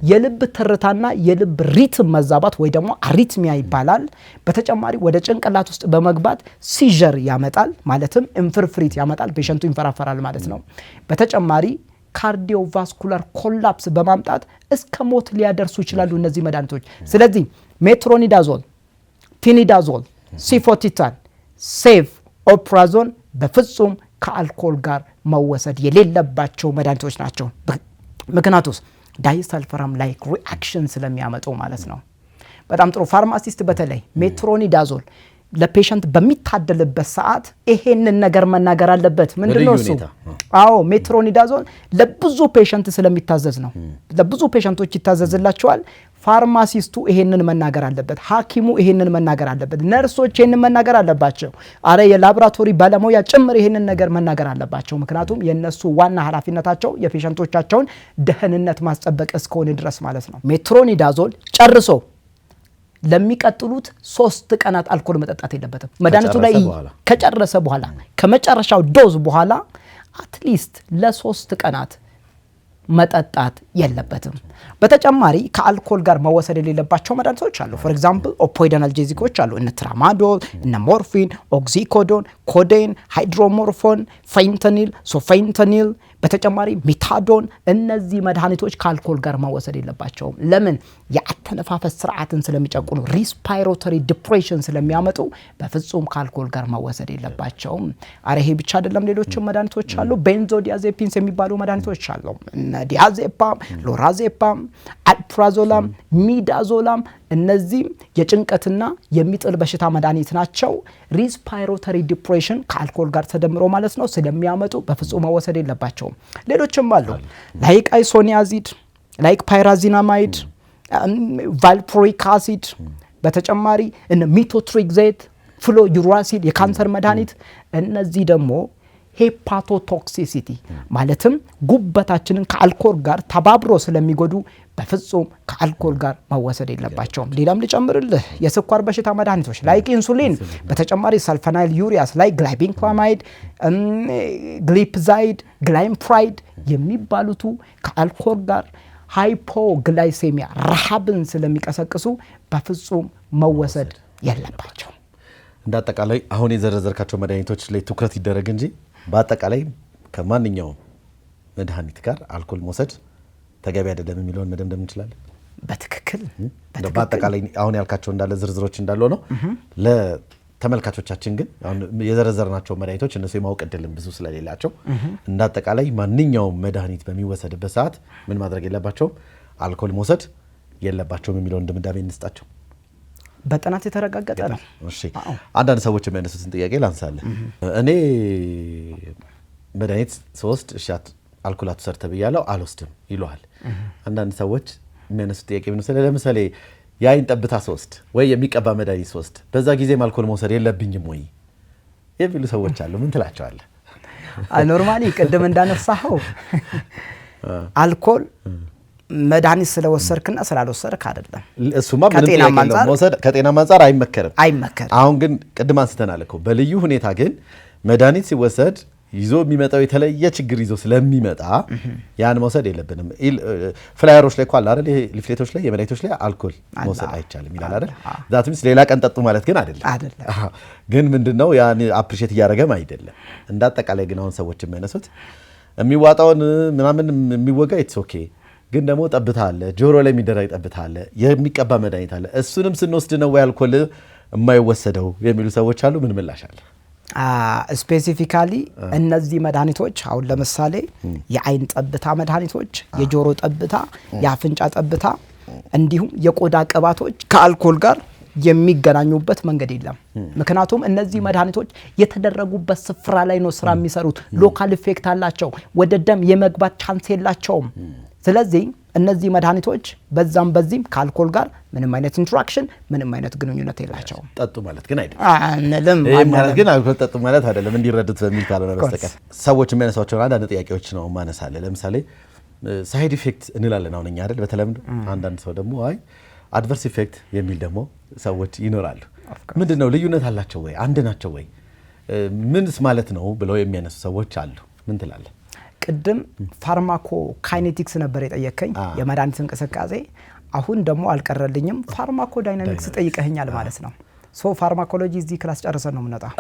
Speaker 1: የልብ ትርታና የልብ ሪትም መዛባት ወይ ደግሞ አሪትሚያ ይባላል። በተጨማሪ ወደ ጭንቅላት ውስጥ በመግባት ሲጀር ያመጣል፣ ማለትም እንፍርፍሪት ያመጣል፣ ፔሸንቱ ይንፈራፈራል ማለት ነው። በተጨማሪ ካርዲዮቫስኩላር ኮላፕስ በማምጣት እስከ ሞት ሊያደርሱ ይችላሉ እነዚህ መድኃኒቶች። ስለዚህ ሜትሮኒዳዞል፣ ቲኒዳዞል፣ ሲፎቲታን፣ ሴፎፔራዞን በፍጹም ከአልኮል ጋር መወሰድ የሌለባቸው መድኃኒቶች ናቸው። ምክንያቱም ዳይሰልፈረም ላይክ ሪአክሽን ስለሚያመጡ ማለት ነው። በጣም ጥሩ። ፋርማሲስት በተለይ ሜትሮኒዳዞል ለፔሸንት በሚታደልበት ሰዓት ይሄንን ነገር መናገር አለበት። ምንድነው እሱ? አዎ ሜትሮኒዳዞል ለብዙ ፔሸንት ስለሚታዘዝ ነው። ለብዙ ፔሸንቶች ይታዘዝላቸዋል። ፋርማሲስቱ ይሄንን መናገር አለበት። ሐኪሙ ይሄንን መናገር አለበት። ነርሶች ይሄንን መናገር አለባቸው። አረ የላቦራቶሪ ባለሙያ ጭምር ይሄንን ነገር መናገር አለባቸው። ምክንያቱም የነሱ ዋና ኃላፊነታቸው የፔሸንቶቻቸውን ደህንነት ማስጠበቅ እስከሆነ ድረስ ማለት ነው። ሜትሮኒዳዞል ጨርሶ ለሚቀጥሉት 3 ቀናት አልኮል መጠጣት የለበትም። መድኃኒቱ ላይ ከጨረሰ በኋላ ከመጨረሻው ዶዝ በኋላ አትሊስት ለ3 ቀናት መጠጣት የለበትም። በተጨማሪ ከአልኮል ጋር መወሰድ የሌለባቸው መድኃኒቶች አሉ። ፎር ኤግዛምፕል ኦፖይድ አናልጄዚኮች አሉ። እነ ትራማዶል፣ እነ ሞርፊን፣ ኦክሲኮዶን፣ ኮዴን፣ ሃይድሮሞርፎን፣ ፌንተኒል፣ ሶፌንተኒል፣ በተጨማሪ ሜታዶን እነዚህ መድኃኒቶች ከአልኮል ጋር መወሰድ የለባቸውም። ለምን? የአተነፋፈስ ስርዓትን ስለሚጨቁኑ ሪስፓይሬቶሪ ዲፕሬሽን ስለሚያመጡ በፍጹም ከአልኮል ጋር መወሰድ የለባቸውም። አረ ይሄ ብቻ አይደለም፣ ሌሎችም መድኃኒቶች አሉ። ቤንዞዲያዜፒንስ የሚባሉ መድኃኒቶች አሉ። ዲያዜፓም፣ ሎራዜፓም፣ አልፕራዞላም፣ ሚዳዞላም እነዚህ የጭንቀትና የሚጥል በሽታ መድኃኒት ናቸው። ሪስፓይሬቶሪ ዲፕሬሽን ከአልኮል ጋር ተደምሮ ማለት ነው ስለሚያመጡ በፍጹም መወሰድ የለባቸውም። ሌሎችም አሉ ላይክ አይሶኒያዚድ፣ ላይክ ፓይራዚናማይድ፣ ቫልፕሮይክ አሲድ፣ በተጨማሪ ሚቶትሪግዜት፣ ፍሎዩራሲል የካንሰር መድኃኒት። እነዚህ ደግሞ ሄፓቶቶክሲሲቲ ማለትም ጉበታችንን ከአልኮል ጋር ተባብሮ ስለሚጎዱ በፍጹም ከአልኮል ጋር መወሰድ የለባቸውም። ሌላም ልጨምርልህ የስኳር በሽታ መድኃኒቶች ላይክ ኢንሱሊን፣ በተጨማሪ ሰልፈናይል ዩሪያስ ላይ ግላይቢንክላማይድ፣ ግሊፕዛይድ፣ ግላይምፕራይድ የሚባሉቱ ከአልኮል ጋር ሃይፖግላይሴሚያ ረሃብን ስለሚቀሰቅሱ በፍጹም መወሰድ የለባቸው።
Speaker 2: እንዳጠቃላይ አሁን የዘረዘርካቸው መድኃኒቶች ላይ ትኩረት ይደረግ እንጂ በአጠቃላይ ከማንኛውም መድኃኒት ጋር አልኮል መውሰድ ተገቢ አይደለም የሚለውን መደምደም እንችላለን።
Speaker 1: በትክክል
Speaker 2: በአጠቃላይ አሁን ያልካቸው እንዳለ ዝርዝሮች እንዳለው ነው። ለተመልካቾቻችን ግን አሁን የዘረዘርናቸው መድኃኒቶች እነሱ የማወቅ እድልም ብዙ ስለሌላቸው እንዳጠቃላይ ማንኛውም መድኃኒት በሚወሰድበት ሰዓት ምን ማድረግ የለባቸውም? አልኮል መውሰድ የለባቸውም የሚለውን ድምዳሜ እንስጣቸው።
Speaker 1: በጥናት የተረጋገጠ ነው።
Speaker 2: እሺ አንዳንድ ሰዎች የሚያነሱትን ጥያቄ ላንሳለን። እኔ መድኃኒት ሶስት እሻት አልኮል አትወስድ ተብያለሁ አልወስድም ይሏል። አንዳንድ ሰዎች የሚያነሱት ጥያቄ ምን መሰለህ? ለምሳሌ የአይን ጠብታ ሶስት ወይ የሚቀባ መድኃኒት ሶስት በዛ ጊዜም አልኮል መውሰድ የለብኝም ወይ የሚሉ ሰዎች አሉ። ምን ትላቸዋለህ?
Speaker 1: ኖርማሊ ቅድም እንዳነሳኸው አልኮል መድኃኒት ስለወሰድክና ስላልወሰድክ አይደለም።
Speaker 2: እሱማ ከጤናም አንፃር አይመከርም። አሁን ግን ቅድም አንስተናል እኮ በልዩ ሁኔታ ግን መድኃኒት ሲወሰድ ይዞ የሚመጣው የተለየ ችግር ይዞ ስለሚመጣ ያን መውሰድ የለብንም። ፍላየሮች ላይ እኮ አለ አይደል? ይሄ ሊፍሌቶች ላይ የመድኃኒቶች ላይ አልኮል መውሰድ አይቻልም ይላል አይደል? ዛት ሚንስ ሌላ ቀን ጠጡ ማለት ግን አይደለም። ግን ምንድነው ያን አፕሪሺየት እያደረገም አይደለም። እንዳጠቃላይ ግን አሁን ሰዎች የሚያነሱት የሚዋጣውን ምናምን የሚወጋ ኢትስ ኦኬ፣ ግን ደግሞ ጠብታ አለ፣ ጆሮ ላይ የሚደረግ ጠብታ አለ፣ የሚቀባ መድኃኒት አለ። እሱንም ስንወስድ ነው ወይ አልኮል የማይወሰደው የሚሉ ሰዎች አሉ። ምን ምላሽ አለ?
Speaker 1: ስፔሲፊካሊ እነዚህ መድኃኒቶች አሁን ለምሳሌ የአይን ጠብታ መድኃኒቶች፣ የጆሮ ጠብታ፣ የአፍንጫ ጠብታ እንዲሁም የቆዳ ቅባቶች ከአልኮል ጋር የሚገናኙበት መንገድ የለም። ምክንያቱም እነዚህ መድኃኒቶች የተደረጉበት ስፍራ ላይ ነው ስራ የሚሰሩት። ሎካል ኢፌክት አላቸው፣ ወደ ደም የመግባት ቻንስ የላቸውም። ስለዚህ እነዚህ መድኃኒቶች በዛም በዚህም ከአልኮል ጋር ምንም አይነት ኢንተራክሽን ምንም አይነት ግንኙነት የላቸውም።
Speaker 2: ጠጡ ማለት ግን አይደለም። ይሄ ማለት ግን አልኮል ጠጡ ማለት አይደለም፣ እንዲረዱት በሚል ካልሆነ በስተቀር ሰዎች የሚያነሷቸውን አንዳንድ ጥያቄዎች ነው ማነሳለ። ለምሳሌ ሳይድ ኢፌክት እንላለን አሁን እኛ አይደል በተለምዶ። አንዳንድ ሰው ደግሞ አይ አድቨርስ ኢፌክት የሚል ደግሞ ሰዎች ይኖራሉ። ምንድነው ልዩነት አላቸው ወይ አንድ ናቸው ወይ ምንስ ማለት ነው ብለው የሚያነሱ ሰዎች አሉ። ምን ትላለህ?
Speaker 1: ቅድም ፋርማኮ ካይኔቲክስ ነበር የጠየቀኝ የመድኃኒት እንቅስቃሴ። አሁን ደግሞ አልቀረልኝም ፋርማኮ ዳይናሚክስ ጠይቀኛል ማለት ነው። ሶ ፋርማኮሎጂ እዚህ ክላስ ጨርሰን ነው የምንወጣው።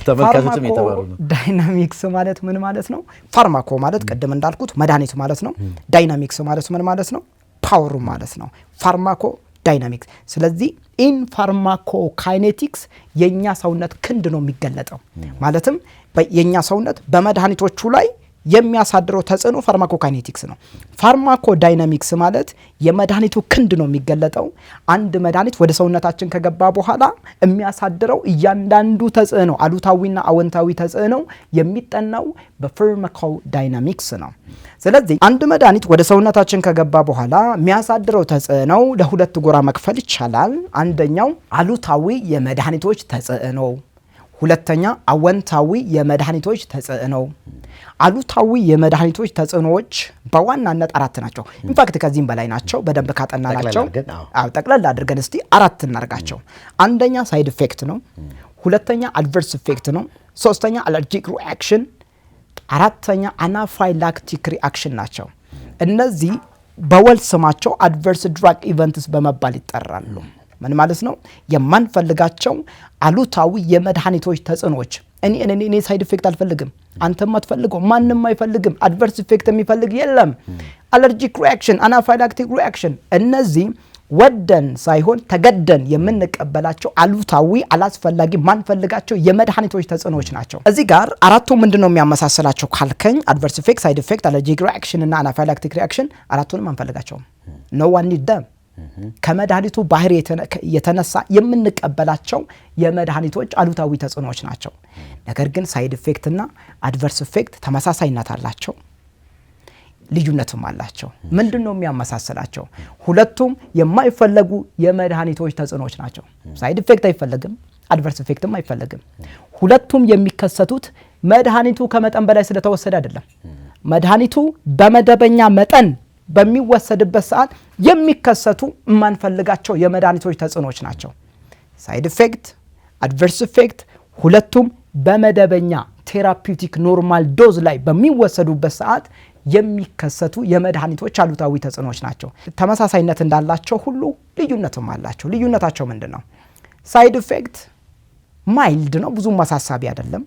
Speaker 2: ተመልካቾችም የተባሉ ነው።
Speaker 1: ዳይናሚክስ ማለት ምን ማለት ነው? ፋርማኮ ማለት ቅድም እንዳልኩት መድኃኒት ማለት ነው። ዳይናሚክስ ማለት ምን ማለት ነው? ፓወር ማለት ነው። ፋርማኮ ዳይናሚክስ። ስለዚህ ኢን ፋርማኮ ካይኔቲክስ የኛ ሰውነት ክንድ ነው የሚገለጠው። ማለትም የኛ ሰውነት በመድኃኒቶቹ ላይ የሚያሳድረው ተጽዕኖ ፋርማኮካይኔቲክስ ነው። ፋርማኮዳይናሚክስ ማለት የመድኃኒቱ ክንድ ነው የሚገለጠው። አንድ መድኃኒት ወደ ሰውነታችን ከገባ በኋላ የሚያሳድረው እያንዳንዱ ተጽዕኖ አሉታዊና አወንታዊ ተጽዕኖ የሚጠናው በፋርማኮዳይናሚክስ ነው። ስለዚህ አንድ መድኃኒት ወደ ሰውነታችን ከገባ በኋላ የሚያሳድረው ተጽዕኖ ለሁለት ጎራ መክፈል ይቻላል። አንደኛው አሉታዊ የመድኃኒቶች ተጽዕኖ፣ ሁለተኛ አወንታዊ የመድኃኒቶች ተጽዕኖ። አሉታዊ የመድኃኒቶች ተጽዕኖዎች በዋናነት 4 ናቸው። ኢንፋክት ከዚህም በላይ ናቸው። በደንብ ካጠናናቸው ጠቅለል አድርገን እስቲ 4 እናርጋቸው። አንደኛ ሳይድ ኢፌክት ነው። ሁለተኛ አድቨርስ ኢፌክት ነው። ሶስተኛ አለርጂክ ሪአክሽን፣ አራተኛ አናፋይላክቲክ ሪአክሽን ናቸው። እነዚህ በወል ስማቸው አድቨርስ ድራግ ኢቨንትስ በመባል ይጠራሉ። ምን ማለት ነው? የማንፈልጋቸው አሉታዊ የመድኃኒቶች ተጽዕኖዎች። እኔ ሳይድ ኢፌክት አልፈልግም፣ አንተም አትፈልገው፣ ማንም አይፈልግም። አድቨርስ ኢፌክት የሚፈልግ የለም። አለርጂክ ሪአክሽን፣ አናፋይላክቲክ ሪአክሽን፣ እነዚህ ወደን ሳይሆን ተገደን የምንቀበላቸው አሉታዊ አላስፈላጊ ማንፈልጋቸው የመድኃኒቶች ተጽዕኖዎች ናቸው። እዚህ ጋር አራቱ ምንድነው የሚያመሳስላቸው ካልከኝ አድቨርስ ኢፌክት፣ ሳይድ ኢፌክት፣ አለርጂክ ሪአክሽን እና አናፋይላክቲክ ሪአክሽን አራቱንም አንፈልጋቸውም። ኖ ዋን ኒድ ደም። ከመድኃኒቱ ባህሪ የተነሳ የምንቀበላቸው የመድኃኒቶች አሉታዊ ተጽዕኖዎች ናቸው። ነገር ግን ሳይድ ኢፌክት እና አድቨርስ ኢፌክት ተመሳሳይነት አላቸው፣ ልዩነትም አላቸው። ምንድነው የሚያመሳስላቸው? ሁለቱም የማይፈለጉ የመድኃኒቶች ተጽዕኖዎች ናቸው። ሳይድ ኢፌክት አይፈለግም፣ አድቨርስ ኢፌክትም አይፈለግም። ሁለቱም የሚከሰቱት መድኃኒቱ ከመጠን በላይ ስለተወሰደ አይደለም። መድኃኒቱ በመደበኛ መጠን በሚወሰድበት ሰዓት የሚከሰቱ የማንፈልጋቸው የመድኃኒቶች ተጽዕኖዎች ናቸው። ሳይድ ኢፌክት፣ አድቨርስ ኢፌክት ሁለቱም በመደበኛ ቴራፒውቲክ ኖርማል ዶዝ ላይ በሚወሰዱበት ሰዓት የሚከሰቱ የመድኃኒቶች አሉታዊ ተጽዕኖዎች ናቸው። ተመሳሳይነት እንዳላቸው ሁሉ ልዩነትም አላቸው። ልዩነታቸው ምንድን ነው? ሳይድ ኢፌክት ማይልድ ነው፣ ብዙም አሳሳቢ አይደለም።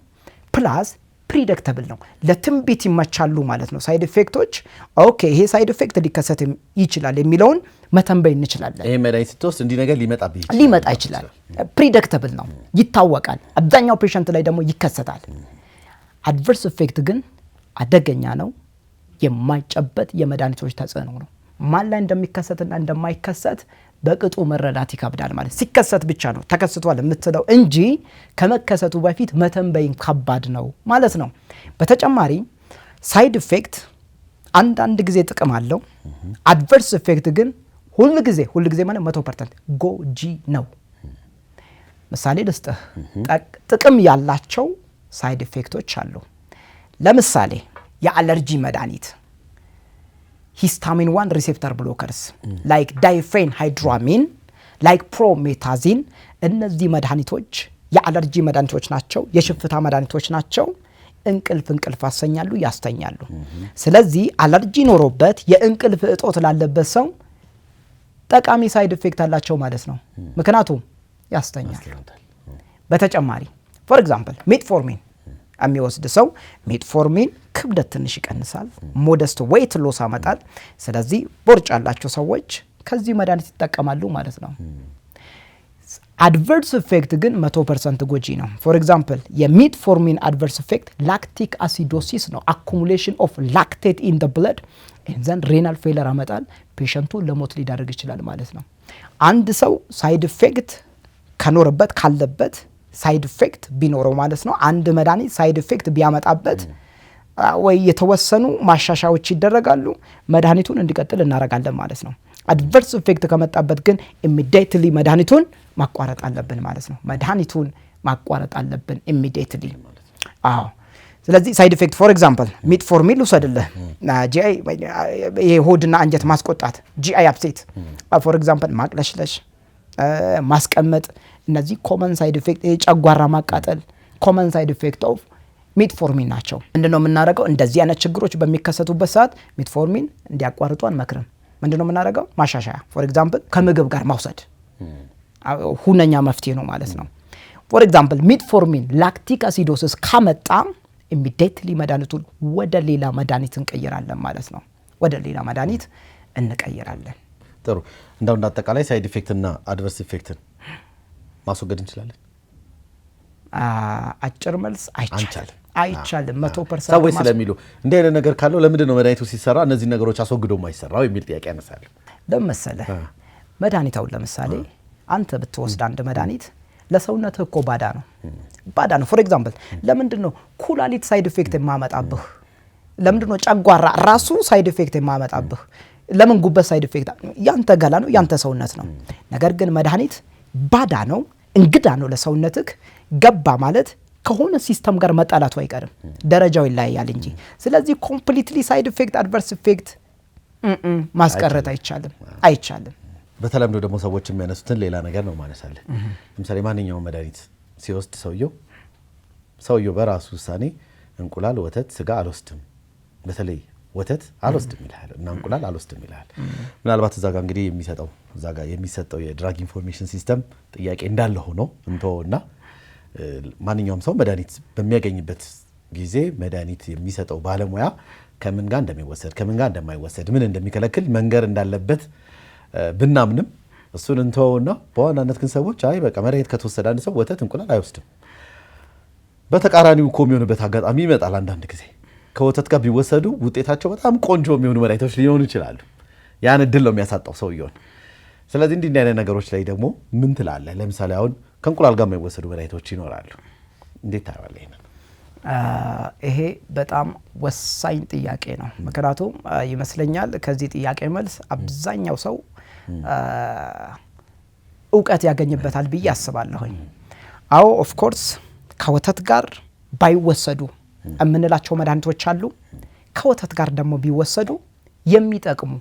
Speaker 1: ፕላስ ፕሪዲክተብል ነው፣ ለትንቢት ይመቻሉ ማለት ነው። ሳይድ ኢፌክቶች ኦኬ፣ ይሄ ሳይድ ኢፌክት ሊከሰት ይችላል የሚለውን መተንበይ እንችላለን።
Speaker 2: ይሄ መድኃኒት ስትወስድ እንዲህ ነገር
Speaker 1: ሊመጣ ይችላል። ፕሪዲክተብል ነው፣ ይታወቃል። አብዛኛው ፔሸንት ላይ ደግሞ ይከሰታል። አድቨርስ ኢፌክት ግን አደገኛ ነው፣ የማይጨበት የመድኃኒቶች ተጽዕኖ ነው። ማን ላይ እንደሚከሰትና እንደማይከሰት በቅጡ መረዳት ይከብዳል። ማለት ሲከሰት ብቻ ነው ተከስቷል የምትለው እንጂ ከመከሰቱ በፊት መተንበይም ከባድ ነው ማለት ነው። በተጨማሪ ሳይድ ኢፌክት አንዳንድ ጊዜ ጥቅም አለው። አድቨርስ ኢፌክት ግን ሁሉ ጊዜ ማለት 100% ጎጂ ነው። ምሳሌ ልስጥህ። ጥቅም ያላቸው ሳይድ ኢፌክቶች አሉ። ለምሳሌ የአለርጂ መድኃኒት ሂስታሚን 1 ሪሴፕተር ብሎከርስ ላይክ ዳይፌን ሃይድራሚን ላይክ ፕሮሜታዚን፣ እነዚህ መድኃኒቶች የአለርጂ መድኃኒቶች ናቸው፣ የሽፍታ መድኃኒቶች ናቸው። እንቅልፍ ያሰኛሉ፣ ያስተኛሉ። ስለዚህ አለርጂ ኖሮበት የእንቅልፍ እጦት ላለበት ሰው ጠቃሚ ሳይድ ኢፌክት አላቸው ማለት ነው። ምክንያቱም ያስተኛል። በተጨማሪ ፎር ኤግዛምፕል ሜትፎርሚን የሚወስድ ሰው ሜትፎርሚን ክብደት ትንሽ ይቀንሳል፣ ሞደስት ዌይት ሎስ ያመጣል። ስለዚህ ቦርጭ ያላቸው ሰዎች ከዚህ መድኃኒት ይጠቀማሉ ማለት ነው። አድቨርስ ኢፌክት ግን 100% ጎጂ ነው። ፎር ኤግዛምፕል የሜትፎርሚን አድቨርስ ኢፌክት ላክቲክ አሲዶሲስ ነው። አኩሙሌሽን ኦፍ ላክቴት ኢን ዘ ብለድ ኤንድ ሬናል ፌለር ያመጣል። ፔሸንቱ ለሞት ሊዳርግ ይችላል ማለት ነው። አንድ ሰው ሳይድ ኢፌክት ከኖረበት ካለበት ሳይድ ኢፌክት ቢኖረው ማለት ነው፣ አንድ መድኃኒት ሳይድ ኢፌክት ቢያመጣበት ወይ የተወሰኑ ማሻሻያዎች ይደረጋሉ፣ መድኃኒቱን እንዲቀጥል እናረጋለን ማለት ነው። አድቨርስ ኢፌክት ከመጣበት ግን ኢሚዲየትሊ መድኃኒቱን ማቋረጥ አለብን ማለት ነው። መድኃኒቱን ማቋረጥ አለብን ኢሚዲየትሊ። አዎ። ስለዚህ ሳይድ ኢፌክት ፎር ኤግዛምፕል ሜትፎርሚን ልውሰድልህ። ጂአይ የሆድና አንጀት ማስቆጣት ጂአይ አፕሴት ፎር ኤግዛምፕል ማቅለሽለሽ፣ ማስቀመጥ፣ እነዚህ ኮመን ሳይድ ኢፌክት፣ ጨጓራ ማቃጠል ኮመን ሳይድ ኢፌክት ኦፍ ሜትፎርሚን ናቸው። ምንድነው የምናደርገው? እንደዚህ አይነት ችግሮች በሚከሰቱበት ሰዓት ሜትፎርሚን እንዲያቋርጡ አንመክርም። ምንድነው የምናደርገው? ማሻሻያ ፎር ኤግዛምፕል ከምግብ ጋር መውሰድ ሁነኛ መፍትሄ ነው ማለት ነው። ፎር ኤግዛምፕል ሜትፎርሚን ላክቲክ አሲዶሲስ ካመጣ ኢሚዲየትሊ መድኃኒቱን ወደ ሌላ መድኃኒት እንቀይራለን ማለት ነው። ወደ ሌላ መድኃኒት እንቀይራለን።
Speaker 2: ጥሩ። እንደው እንዳጠቃላይ ሳይድ ኢፌክት እና አድቨርስ ኢፌክትን ማስወገድ እንችላለን?
Speaker 1: አጭር መልስ አይቻልም። 100%
Speaker 2: ሰዎች ስለሚሉ እንዲህ አይነት ነገር ካለው ለምንድን ነው መድኃኒቱ ሲሰራ እነዚህ ነገሮች አስወግዶ የማይሰራው የሚል ጥያቄ ያነሳል።
Speaker 1: ለምሳሌ መድኃኒታው ለምሳሌ አንተ ብትወስድ አንድ መድኃኒት ለሰውነትህ እኮ ባዳ ነው። ፎር ኤግዛምፕል ለምንድን ነው ኩላሊት ሳይድ ኢፌክት የማመጣብህ? ለምንድን ነው ጨጓራ ራሱ ሳይድ ኢፌክት የማመጣብህ? ለምን ጉበት ሳይድ ኢፌክት? ያንተ ገላ ነው፣ ያንተ ሰውነት ነው። ነገር ግን መድኃኒት ባዳ ነው፣ እንግዳ ነው ለሰውነትህ። ገባ ማለት ከሆነ ሲስተም ጋር መጣላቱ አይቀርም፣ ደረጃው ይለያያል እንጂ። ስለዚህ ኮምፕሊትሊ ሳይድ ኢፌክት አድቨርስ ኢፌክት ማስቀረት አይቻልም።
Speaker 2: በተለምዶ ደግሞ ሰዎች የሚያነሱትን ሌላ ነገር ነው ማነሳለህ። ለምሳሌ ማንኛውም መድኃኒት ሲወስድ ሰውየው በራሱ ውሳኔ እንቁላል፣ ወተት፣ ስጋ አልወስድም፣ በተለይ ወተት አልወስድም ይላል እና እንቁላል አልወስድም ይላል። ምናልባት እዛ ጋር እንግዲህ የሚሰጠው የድራግ ኢንፎርሜሽን ሲስተም ጥያቄ እንዳለ ሆኖ እንተውና ማንኛውም ሰው መድኃኒት በሚያገኝበት ጊዜ መድኃኒት የሚሰጠው ባለሙያ ከምን ጋር እንደሚወሰድ ከምን ጋር እንደማይወሰድ ምን እንደሚከለክል መንገር እንዳለበት ብናምንም እሱን እንተውና በዋናነት ግን ሰዎች አይ በቃ መድኃኒት ከተወሰደ አንድ ሰው ወተት እንቁላል አይወስድም። በተቃራኒው እኮ የሚሆንበት አጋጣሚ ይመጣል። አንዳንድ ጊዜ ከወተት ጋር ቢወሰዱ ውጤታቸው በጣም ቆንጆ የሚሆኑ መድኃኒቶች ሊሆኑ ይችላሉ። ያን እድል ነው የሚያሳጣው ሰውየውን። ስለዚህ እንዲህ አይነት ነገሮች ላይ ደግሞ ምን ትላለህ? ለምሳሌ አሁን ከእንቁላል ጋር የማይወሰዱ መድኃኒቶች ይኖራሉ። እንዴት ታያለህ ይሄንን?
Speaker 1: ይሄ በጣም ወሳኝ ጥያቄ ነው። ምክንያቱም ይመስለኛል ከዚህ ጥያቄ መልስ አብዛኛው ሰው እውቀት ያገኝበታል ብዬ አስባለሁኝ። አዎ ኦፍ ኮርስ ከወተት ጋር ባይወሰዱ የምንላቸው መድኃኒቶች አሉ። ከወተት ጋር ደግሞ ቢወሰዱ የሚጠቅሙ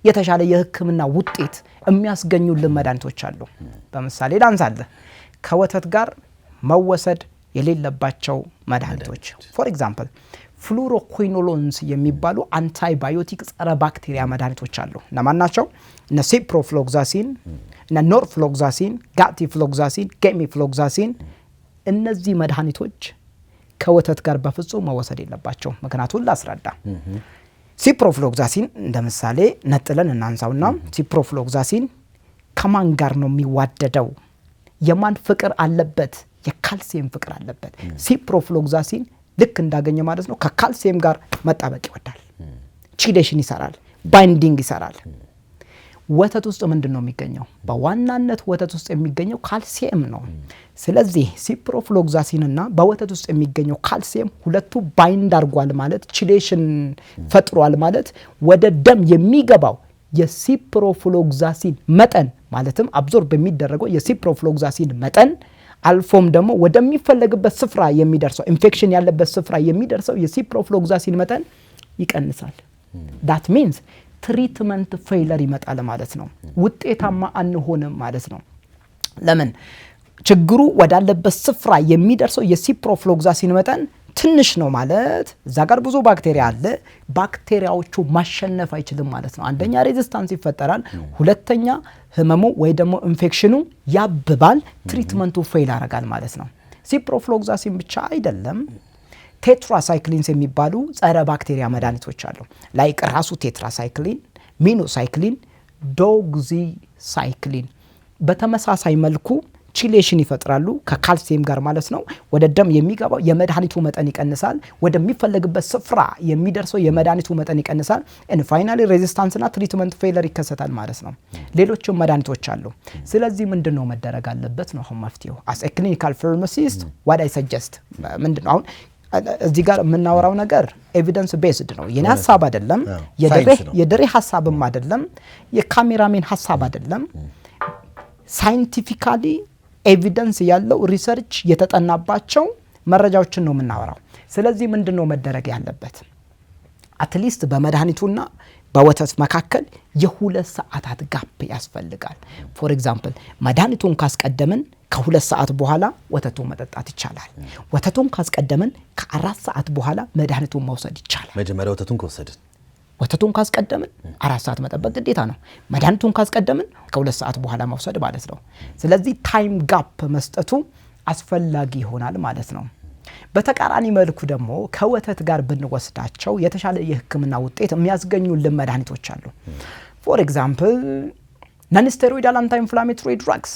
Speaker 1: የተሻለ የሕክምና ውጤት የሚያስገኙልን መድኃኒቶች አሉ። በምሳሌ ላንሳለህ። ከወተት ጋር መወሰድ የሌለባቸው መድኃኒቶች ፎር ኤግዛምፕል ፍሉሮኩዊኖሎንስ የሚባሉ አንታይባዮቲክ ጸረ ባክቴሪያ መድኃኒቶች አሉ። እነማን ናቸው? እነ ሲፕሮፍሎክሳሲን፣ እነ ኖርፍሎክሳሲን፣ ጋቲፍሎክሳሲን፣ ጌሚፍሎክሳሲን። እነዚህ መድኃኒቶች ከወተት ጋር በፍጹም መወሰድ የለባቸው። ምክንያቱም ላስረዳ። ሲፕሮፍሎክሳሲን እንደ ምሳሌ ነጥለን እናንሳውና ሲፕሮፍሎክሳሲን ከማን ጋር ነው የሚዋደደው? የማን ፍቅር አለበት? የካልሲየም ፍቅር አለበት። ሲፕሮፍሎክሳሲን ልክ እንዳገኘ ማለት ነው ከካልሲየም ጋር መጣበቅ ይወዳል። ቺሌሽን ይሰራል፣ ባይንዲንግ ይሰራል። ወተት ውስጥ ምንድነው የሚገኘው? በዋናነት ወተት ውስጥ የሚገኘው ካልሲየም ነው። ስለዚህ ሲፕሮፍሎክሳሲንና በወተት ውስጥ የሚገኘው ካልሲየም ሁለቱ ባይንድ አድርጓል ማለት ቺሌሽን ፈጥሯል ማለት ወደ ደም የሚገባው የሲፕሮፍሎክሳሲን መጠን ማለትም አብዞርብ በሚደረገው የሲፕሮፍሎክሳሲን መጠን አልፎም ደግሞ ወደሚፈለግበት ስፍራ የሚደርሰው ኢንፌክሽን ያለበት ስፍራ የሚደርሰው የሲፕሮፍሎክሳሲን መጠን ይቀንሳል። ዳት ሚንስ ትሪትመንት ፌይለር ይመጣል ማለት ነው። ውጤታማ አንሆንም ማለት ነው። ለምን? ችግሩ ወዳለበት ስፍራ የሚደርሰው የሲፕሮፍሎክሳሲን መጠን ትንሽ ነው ማለት እዛ ጋር ብዙ ባክቴሪያ አለ። ባክቴሪያዎቹ ማሸነፍ አይችልም ማለት ነው። አንደኛ ሬዚስታንስ ይፈጠራል፣ ሁለተኛ ህመሙ ወይ ደግሞ ኢንፌክሽኑ ያብባል፣ ትሪትመንቱ ፌል ያደርጋል ማለት ነው። ሲፕሮፍሎክሳሲን ብቻ አይደለም፣ ቴትራሳይክሊንስ የሚባሉ ጸረ ባክቴሪያ መድኃኒቶች አሉ። ላይክ ራሱ ቴትራሳይክሊን፣ ሚኖሳይክሊን፣ ዶግዚሳይክሊን በተመሳሳይ መልኩ ቺሌሽን ይፈጥራሉ ከካልሲየም ጋር ማለት ነው። ወደ ደም የሚገባው የመድኃኒቱ መጠን ይቀንሳል፣ ወደሚፈለግበት ስፍራ የሚደርሰው የመድኃኒቱ መጠን ይቀንሳል። and finally resistance እና ትሪትመንት ፌለር ይከሰታል ማለት ነው። ሌሎችም መድኃኒቶች አሉ። ስለዚህ ምንድነው መደረግ አለበት ነው አሁን መፍትሄው? as a clinical pharmacist what I suggest ምንድነው አሁን እዚህ ጋር የምናወራው ነገር ኤቪደንስ ቤስድ ነው። የኔ ሐሳብ አይደለም፣ የደሬ ሐሳብም አይደለም፣ የካሜራሜን ሐሳብ አይደለም። ሳይንቲፊካሊ ኤቪደንስ ያለው ሪሰርች የተጠናባቸው መረጃዎችን ነው የምናወራው። ስለዚህ ምንድነው መደረግ ያለበት? አትሊስት በመድኃኒቱና በወተት መካከል የ2 ሰዓታት ጋፕ ያስፈልጋል። ፎር ኤግዛምፕል መድኃኒቱን ካስቀደምን ከ2 ሰዓት በኋላ ወተቱን መጠጣት ይቻላል። ወተቱን ካስቀደምን ከ4 ሰዓት በኋላ መድኃኒቱን መውሰድ ይቻላል።
Speaker 2: መጀመሪያ ወተቱን
Speaker 1: ካስቀደምን 4 ሰዓት መጠበቅ ግዴታ ነው። መድኃኒቱን ካስቀደምን ከ2 ሰዓት በኋላ መውሰድ ማለት ነው። ስለዚህ ታይም ጋፕ መስጠቱ አስፈላጊ ይሆናል ማለት ነው። በተቃራኒ መልኩ ደግሞ ከወተት ጋር ብንወስዳቸው የተሻለ የሕክምና ውጤት የሚያስገኙልን መድኃኒቶች አሉ። ፎር ኤግዛምፕል ነን ስቴሮይዳል አንታይ ኢንፍላሜቶሪ ድራግስ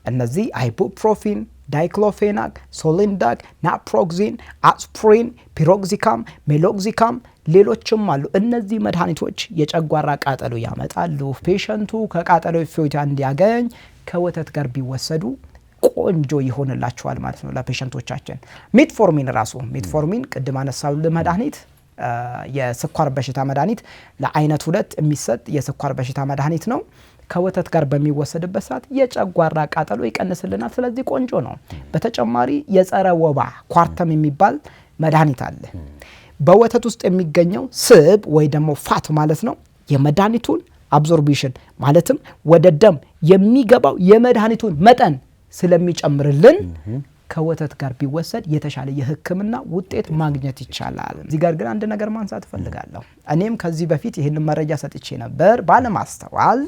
Speaker 1: እነዚህ አይቡፕሮፊን፣ ዳይክሎፌናክ፣ ሶሊንዳክ፣ ናፕሮክሲን፣ አስፕሪን፣ ፒሮክሲካም፣ ሜሎክሲካም ሌሎችም አሉ። እነዚህ መድኃኒቶች የጨጓራ ቃጠሎ ያመጣሉ። ፔሸንቱ ከቃጠሎ እፎይታ እንዲያገኝ ከወተት ጋር ቢወሰዱ ቆንጆ ይሆንላቸዋል ማለት ነው ለፔሸንቶቻችን። ሜትፎርሚን ቅድም አነሳው ለመድኃኒት የስኳር በሽታ መድኃኒት ለአይነት 2 የሚሰጥ የስኳር በሽታ መድኃኒት ነው። ከወተት ጋር በሚወሰድበት ሰዓት የጨጓራ ቃጠሎ ይቀንስልናል። ስለዚህ ቆንጆ ነው። በተጨማሪ የጸረ ወባ ኳርተም የሚባል መድኃኒት አለ። በወተት ውስጥ የሚገኘው ስብ ወይ ደግሞ ፋት ማለት ነው የመድኃኒቱን አብዞርቢሽን ማለትም ወደ ደም የሚገባው የመድኃኒቱን መጠን ስለሚጨምርልን ከወተት ጋር ቢወሰድ የተሻለ የህክምና ውጤት ማግኘት ይቻላል። እዚህ ጋር ግን አንድ ነገር ማንሳት ፈልጋለሁ። እኔም ከዚህ በፊት ይሄንን መረጃ ሰጥቼ ነበር ባለማስተዋል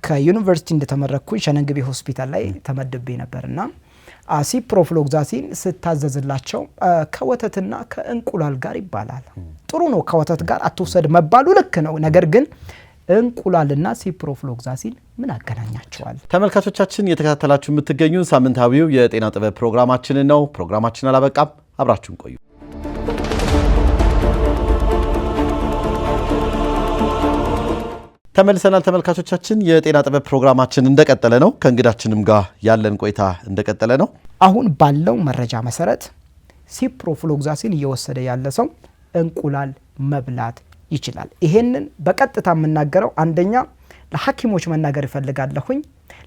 Speaker 1: ከዩኒቨርሲቲ እንደተመረኩኝ ሸነግቤ ሆስፒታል ላይ ተመድቤ ነበርና ሲፕሮፍሎክሳሲን ስታዘዝላቸው ከወተትና ከእንቁላል ጋር ይባላል። ጥሩ ነው ከወተት ጋር አትወሰድ መባሉ ልክ ነው። ነገር ግን እንቁላልና ሲፕሮፍሎክሳሲን ምን አገናኛቸዋል?
Speaker 2: ተመልካቾቻችን እየተከታተላችሁ የምትገኙ ሳምንታዊው የጤና ጥበብ ፕሮግራማችንን ነው። ፕሮግራማችን አላበቃም፣ አብራችሁን ቆዩ። ተመልሰናል ተመልካቾቻችን። የጤና ጥበብ ፕሮግራማችን እንደቀጠለ ነው። ከእንግዳችንም ጋር ያለን ቆይታ እንደቀጠለ ነው።
Speaker 1: አሁን ባለው መረጃ መሰረት ሲፕሮፍሎክሳሲን እየወሰደ ያለ ሰው እንቁላል መብላት ይችላል። ይሄንን በቀጥታ የምናገረው አንደኛ ለሐኪሞች መናገር ይፈልጋለሁኝ፣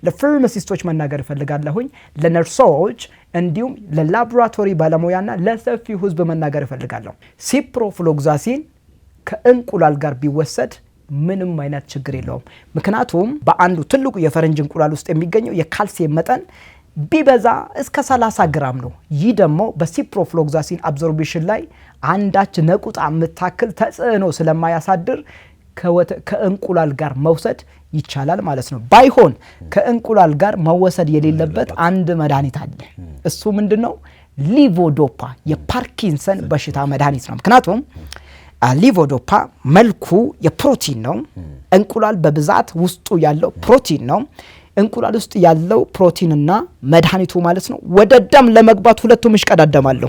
Speaker 1: ለፋርማሲስቶች መናገር ይፈልጋለሁኝ፣ ለነርሶች እንዲሁም ለላቦራቶሪ ባለሙያና ለሰፊው ህዝብ መናገር ይፈልጋለሁ። ሲፕሮፍሎክሳሲን ከእንቁላል ጋር ቢወሰድ ምንም አይነት ችግር የለውም። ምክንያቱም በአንዱ ትልቁ የፈረንጅ እንቁላል ውስጥ የሚገኘው የካልሲየም መጠን ቢበዛ እስከ 30 ግራም ነው። ይህ ደግሞ በሲፕሮፍሎክሳሲን አብዞርፕሽን ላይ አንዳች ነቁጣ የምታክል ተጽዕኖ ስለማያሳድር ከእንቁላል ጋር መውሰድ ይቻላል ማለት ነው። ባይሆን ከእንቁላል ጋር መወሰድ የሌለበት አንድ መድኃኒት አለ። እሱ ምንድነው? ሊቮዶፓ የፓርኪንሰን በሽታ መድኃኒት ነው። ምክንያቱም ሊቮዶፓ መልኩ የፕሮቲን ነው። እንቁላል በብዛት ውስጡ ያለው ፕሮቲን ነው። እንቁላል ውስጥ ያለው ፕሮቲንና መድኃኒቱ ማለት ነው ወደ ደም ለመግባት ሁለቱም ይሽቀዳደማሉ።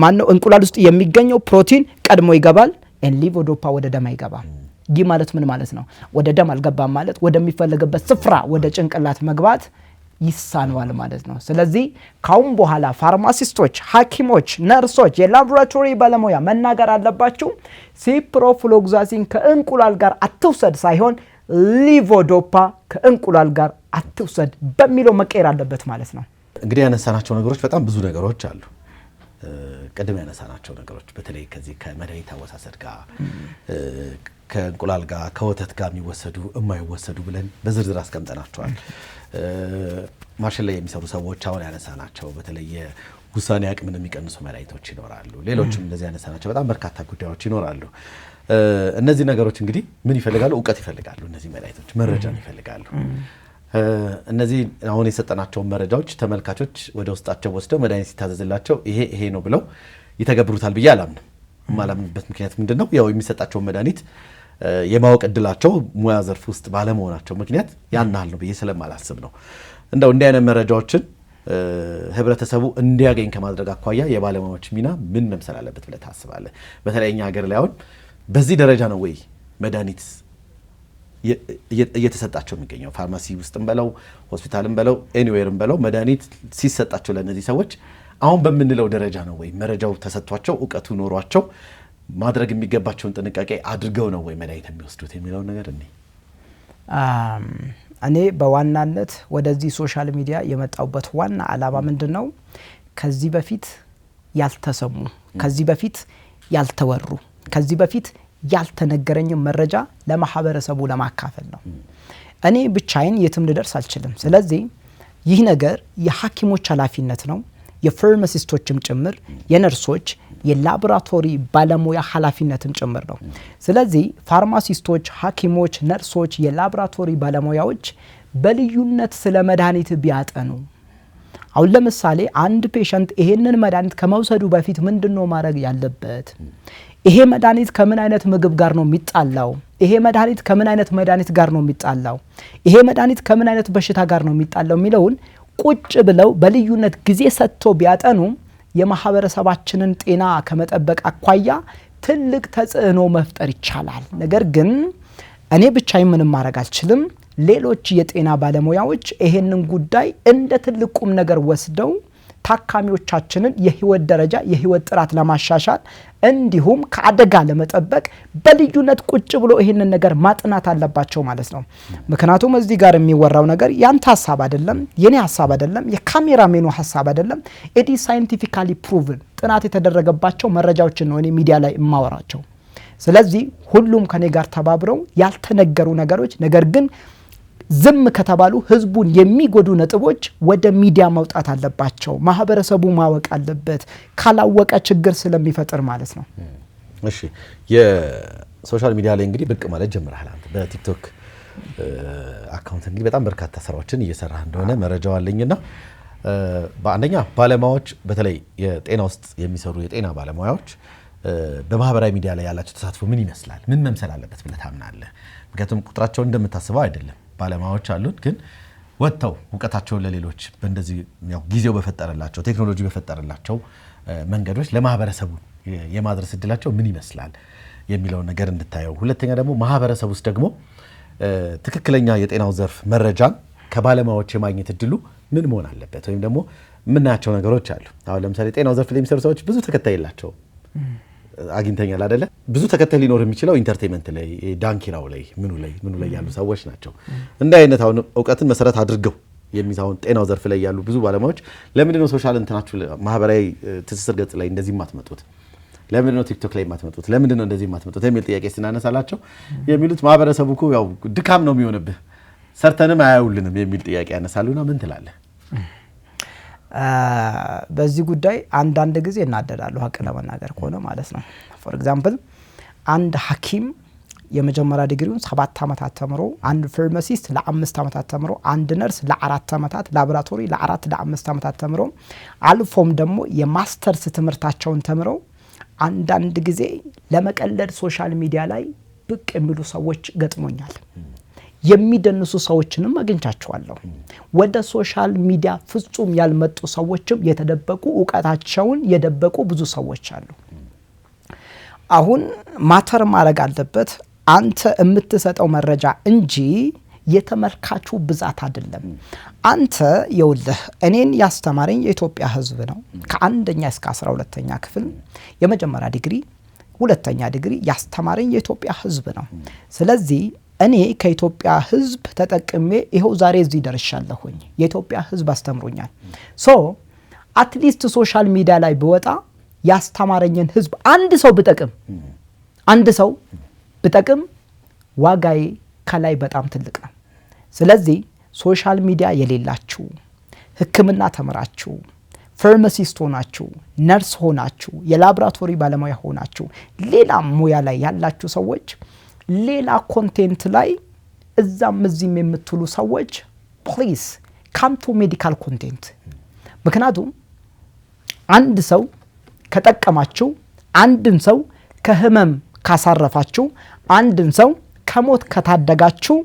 Speaker 1: ማነው እንቁላል ውስጥ የሚገኘው ፕሮቲን ቀድሞ ይገባል፣ ሊቮዶፓ ወደ ደም አይገባም። ይህ ማለት ምን ማለት ነው? ወደ ደም አልገባም ማለት ወደሚፈልግበት ስፍራ ወደ ጭንቅላት መግባት ይሳነዋል ማለት ነው። ስለዚህ ካሁን በኋላ ፋርማሲስቶች፣ ሐኪሞች፣ ነርሶች፣ የላቦራቶሪ ባለሙያ መናገር አለባችሁ ሲፕሮፍሎክሳሲን ከእንቁላል ጋር አትውሰድ ሳይሆን ሊቮዶፓ ከእንቁላል ጋር አትውሰድ በሚለው መቀየር አለበት ማለት ነው።
Speaker 2: እንግዲህ ያነሳናቸው ነገሮች በጣም ብዙ ነገሮች አሉ። ቀደም ያነሳናቸው ነገሮች በተለይ ከዚህ ከመድኃኒት አወሳሰድ ጋር ከእንቁላል ጋር ከወተት ጋር የሚወሰዱ የማይወሰዱ ብለን በዝርዝር አስቀምጠናቸዋል። ማሽን ላይ የሚሰሩ ሰዎች አሁን ያነሳናቸው በተለይ ውሳኔ አቅምን የሚቀንሱ መድኃኒቶች ይኖራሉ። ሌሎችም እንደዚህ ያነሳናቸው በጣም በርካታ ጉዳዮች ይኖራሉ። እነዚህ ነገሮች እንግዲህ ምን ይፈልጋሉ? እውቀት ይፈልጋሉ። እነዚህ መድኃኒቶች መረጃን ይፈልጋሉ። እነዚህ አሁን የሰጠናቸውን መረጃዎች ተመልካቾች ወደ ውስጣቸው ወስደው መድኃኒት ሲታዘዝላቸው ይሄ ነው ብለው ይተገብሩታል ብዬ አላምንም። የማላምንበት ምክንያት ምንድነው? ያው የሚሰጣቸውን መድኃኒት የማወቅ እድላቸው ሙያ ዘርፍ ውስጥ ባለመሆናቸው ምክንያት ያናል ነው ብዬ ስለማላስብ ነው። እንደው እንዲህ አይነት መረጃዎችን ህብረተሰቡ እንዲያገኝ ከማድረግ አኳያ የባለሙያዎች ሚና ምን መምሰል አለበት ብለህ ታስባለህ? በተለይ እኛ ሀገር ላይ አሁን በዚህ ደረጃ ነው ወይ መድኃኒት እየተሰጣቸው የሚገኘው? ፋርማሲ ውስጥም በለው ሆስፒታልም በለው ኤኒዌርም በለው መድኃኒት ሲሰጣቸው ለእነዚህ ሰዎች አሁን በምንለው ደረጃ ነው ወይ መረጃው ተሰጥቷቸው እውቀቱ ኖሯቸው ማድረግ የሚገባቸውን ጥንቃቄ አድርገው ነው ወይ መድኃኒት የሚወስዱት የሚለውን ነገር
Speaker 1: እኔ በዋናነት ወደዚህ ሶሻል ሚዲያ የመጣውበት ዋና ዓላማ ምንድነው? ከዚህ በፊት ያልተሰሙ፣ ከዚህ በፊት ያልተወሩ፣ ከዚህ በፊት ያልተነገረኝ መረጃ ለማህበረሰቡ ለማካፈል ነው። እኔ ብቻዬን የትም ልደርስ አልችልም። ስለዚህ ይህ ነገር የሐኪሞች ኃላፊነት ነው፣ የፋርማሲስቶችም ጭምር፣ የነርሶች፣ የላቦራቶሪ ባለሙያ ኃላፊነትም ጭምር ነው። ስለዚህ ፋርማሲስቶች፣ ሐኪሞች፣ ነርሶች፣ የላቦራቶሪ ባለሙያዎች በልዩነት ስለ መድኃኒት ቢያጠኑ፣ አሁን ለምሳሌ አንድ ፔሸንት ይሄንን መድኃኒት ከመውሰዱ በፊት ምንድነው ማድረግ ያለበት? ይሄ መድኃኒት ከምን አይነት ምግብ ጋር ነው የሚጣላው? ይሄ መድኃኒት ከምን አይነት መድኃኒት ጋር ነው የሚጣላው? ይሄ መድኃኒት ከምን አይነት በሽታ ጋር ነው የሚጣላው የሚለውን ቁጭ ብለው በልዩነት ጊዜ ሰጥቶ ቢያጠኑ የማህበረሰባችንን ጤና ከመጠበቅ አኳያ ትልቅ ተጽዕኖ መፍጠር ይቻላል። ነገር ግን እኔ ብቻዬን ምንም ማድረግ አልችልም። ሌሎች የጤና ባለሙያዎች ይሄንን ጉዳይ እንደ ትልቅ ቁም ነገር ወስደው ታካሚዎቻችንን የህይወት ደረጃ የህይወት ጥራት ለማሻሻል እንዲሁም ከአደጋ ለመጠበቅ በልዩነት ቁጭ ብሎ ይሄንን ነገር ማጥናት አለባቸው ማለት ነው። ምክንያቱም እዚህ ጋር የሚወራው ነገር ያንተ ሐሳብ አይደለም፣ የኔ ሐሳብ አይደለም፣ የካሜራሜኑ ሐሳብ አይደለም። ኢት ኢዝ ሳይንቲፊካሊ ፕሩቭን ጥናት የተደረገባቸው መረጃዎችን ነው እኔ ሚዲያ ላይ የማወራቸው። ስለዚህ ሁሉም ከኔ ጋር ተባብረው ያልተነገሩ ነገሮች ነገር ግን ዝም ከተባሉ ህዝቡን የሚጎዱ ነጥቦች ወደ ሚዲያ መውጣት አለባቸው። ማህበረሰቡ ማወቅ አለበት። ካላወቀ ችግር ስለሚፈጥር ማለት ነው።
Speaker 2: እሺ የሶሻል ሚዲያ ላይ እንግዲህ ብቅ ማለት ጀምረሃል አንተ በቲክቶክ አካውንት እንግዲህ በጣም በርካታ ስራዎችን እየሰራህ እንደሆነ መረጃው አለኝና በአንደኛ ባለሙያዎች በተለይ የጤና ውስጥ የሚሰሩ የጤና ባለሙያዎች በማህበራዊ ሚዲያ ላይ ያላቸው ተሳትፎ ምን ይመስላል? ምን መምሰል አለበት ብለህ ታምናለህ? ምክንያቱም ቁጥራቸውን እንደምታስበው አይደለም። ባለሙያዎች አሉን ግን ወጥተው እውቀታቸውን ለሌሎች በእንደዚህ ያው ጊዜው በፈጠረላቸው ቴክኖሎጂ በፈጠረላቸው መንገዶች ለማህበረሰቡ የማድረስ እድላቸው ምን ይመስላል የሚለውን ነገር እንድታየው። ሁለተኛ ደግሞ ማህበረሰብ ውስጥ ደግሞ ትክክለኛ የጤናው ዘርፍ መረጃን ከባለሙያዎች የማግኘት እድሉ ምን መሆን አለበት? ወይም ደግሞ የምናያቸው ነገሮች አሉ። አሁን ለምሳሌ ጤናው ዘርፍ ላይ የሚሰሩ ሰዎች ብዙ ተከታይ የላቸውም። አግኝተኛል አይደለ? ብዙ ተከታይ ሊኖር የሚችለው ኢንተርቴይንመንት ላይ ዳንኪራው ላይ ምኑ ላይ ያሉ ሰዎች ናቸው። እንደ አይነት አሁን እውቀትን መሰረት አድርገው የሚዛውን ጤናው ዘርፍ ላይ ያሉ ብዙ ባለሙያዎች ለምንድን ነው ሶሻል እንትናችሁ ማህበራዊ ትስስር ገጽ ላይ እንደዚህ ማትመጡት? ለምንድን ነው ቲክቶክ ላይ ማትመጡት? ለምንድን ነው እንደዚህ ማትመጡት የሚል ጥያቄ ስናነሳላቸው የሚሉት ማህበረሰቡ እኮ ያው ድካም ነው የሚሆንብህ ሰርተንም አያውልንም የሚል ጥያቄ ያነሳሉና ምን ትላለህ?
Speaker 1: በዚህ ጉዳይ አንዳንድ ጊዜ እናደዳለሁ ሀቅ ለመናገር ከሆነ ማለት ነው። ፎር ኤግዛምፕል አንድ ሐኪም የመጀመሪያ ዲግሪውን 7 ዓመታት ተምሮ፣ አንድ ፋርማሲስት ለ5 ዓመታት ተምሮ፣ አንድ ነርስ ለ4 ዓመታት፣ ላቦራቶሪ ለ4 ለ5 ዓመታት ተምሮ አልፎም ደግሞ የማስተርስ ትምህርታቸውን ተምረው አንዳንድ ጊዜ ለመቀለድ ሶሻል ሚዲያ ላይ ብቅ የሚሉ ሰዎች ገጥሞኛል። የሚደንሱ ሰዎችንም አግኝቻቸዋለሁ። ወደ ሶሻል ሚዲያ ፍጹም ያልመጡ ሰዎችም የተደበቁ ዕውቀታቸውን የደበቁ ብዙ ሰዎች አሉ። አሁን ማተር ማድረግ አለበት አንተ የምትሰጠው መረጃ እንጂ የተመልካቹ ብዛት አይደለም። አንተ የውልህ እኔን ያስተማረኝ የኢትዮጵያ ሕዝብ ነው። ከአንደኛ እስከ 12ኛ ክፍል የመጀመሪያ ዲግሪ፣ ሁለተኛ ዲግሪ ያስተማረኝ የኢትዮጵያ ሕዝብ ነው። ስለዚህ እኔ ከኢትዮጵያ ሕዝብ ተጠቅሜ ይሄው ዛሬ እዚህ ደርሻለሁኝ። የኢትዮጵያ ሕዝብ አስተምሮኛል። ሶ አትሊስት ሶሻል ሚዲያ ላይ ብወጣ ያስተማረኝን ሕዝብ አንድ ሰው ብጠቅም ዋጋዬ ከላይ በጣም ትልቅ ነው። ስለዚህ ሶሻል ሚዲያ የሌላችሁ ሕክምና ተምራችሁ ፋርማሲስት ሆናችሁ ነርስ ሆናችሁ የላቦራቶሪ ባለሙያ ሆናችሁ ሌላ ሙያ ላይ ያላችሁ ሰዎች ሌላ ኮንቴንት ላይ እዛም እዚህም የምትሉ ሰዎች ፕሊዝ ካም ቱ ሜዲካል ኮንቴንት። ምክንያቱም አንድ ሰው ከጠቀማችሁ፣ አንድን ሰው ከህመም ካሳረፋችሁ፣ አንድን ሰው ከሞት ከታደጋችሁ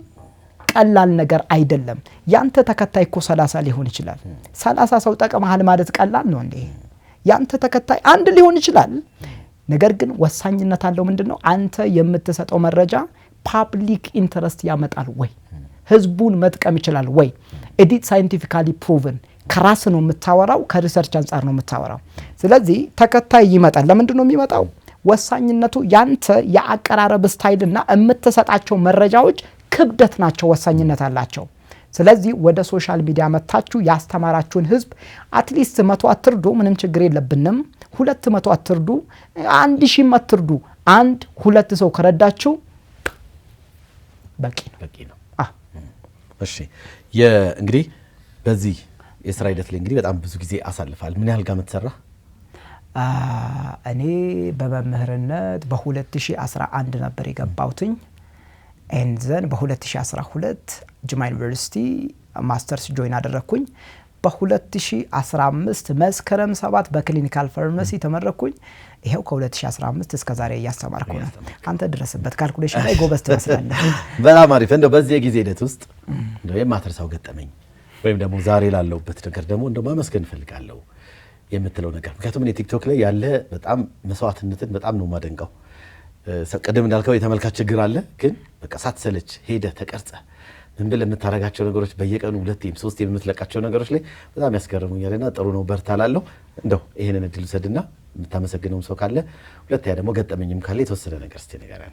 Speaker 1: ቀላል ነገር አይደለም። ያንተ ተከታይ እኮ 30 ሊሆን ይችላል። 30 ሰው ጠቅመሃል ማለት ቀላል ነው እንዴ? ያንተ ተከታይ አንድ ሊሆን ይችላል። ነገር ግን ወሳኝነት አለው ምንድነው? አንተ የምትሰጠው መረጃ ፓብሊክ ኢንተረስት ያመጣል ወይ? ህዝቡን መጥቀም ይችላል ወይ? ኤዲት ሳይንቲፊካሊ ፕሩቭን ከራስ ነው የምታወራው፣ ከሪሰርች አንጻር ነው የምታወራው። ስለዚህ ተከታይ ይመጣል። ለምንድነው የሚመጣው? ወሳኝነቱ ያንተ የአቀራረብ ስታይልና የምትሰጣቸው መረጃዎች ክብደት ናቸው፣ ወሳኝነት አላቸው። ስለዚህ ወደ ሶሻል ሚዲያ መታችሁ ያስተማራችሁን ህዝብ አትሊስት 100 አትርዱ፣ ምንም ችግር የለብንም። 200 አትርዱ፣ 1000 አትርዱ። 1-2 ሰው ከረዳችሁ በቂ ነው።
Speaker 2: እሺ እንግዲህ በዚህ የስራ ሂደት ላይ እንግዲህ በጣም ብዙ ጊዜ አሳልፋል። ምን ያህል ዓመት ሰራ?
Speaker 1: እኔ በመምህርነት በ2011 ነበር የገባሁትኝ። ኤንዘን በ2012 ጅማ ዩኒቨርሲቲ ማስተርስ ጆይን አደረኩኝ። በ2015 መስከረም 7 በክሊኒካል ፋርማሲ ተመረኩኝ። ይሄው ከ2015 እስከ ዛሬ እያስተማርኩ ነው። አንተ ድረስበት፣ ካልኩሌሽን ላይ ጎበዝ ትመስላለህ።
Speaker 2: በጣም አሪፍ። እንደው በዚህ የጊዜ ሂደት ውስጥ እንደው የማትረሳው ገጠመኝ ወይም ደግሞ ዛሬ ላለሁበት ነገር ደግሞ እንደው ማመስገን እፈልጋለሁ የምትለው ነገር? ምክንያቱም እኔ ቲክቶክ ላይ ያለ በጣም መስዋዕትነትን በጣም ነው የማደንቀው። ቅድም እንዳልከው የተመልካች ችግር አለ፣ ግን በቃ ሳትሰለች ሄደህ ተቀርጸህ ምን ብለህ የምታረጋቸው ነገሮች በየቀኑ 2 3 የምትለቃቸው ነገሮች ላይ በጣም ያስገርሙኛልና ጥሩ ነው፣ በርታ እላለሁ። እንደው ይሄንን እድል ውሰድና የምታመሰግነውም ሰው ካለ፣ ሁለተኛ ደግሞ ገጠመኝም ካለ የተወሰነ ነገር እስቲ ንገረን።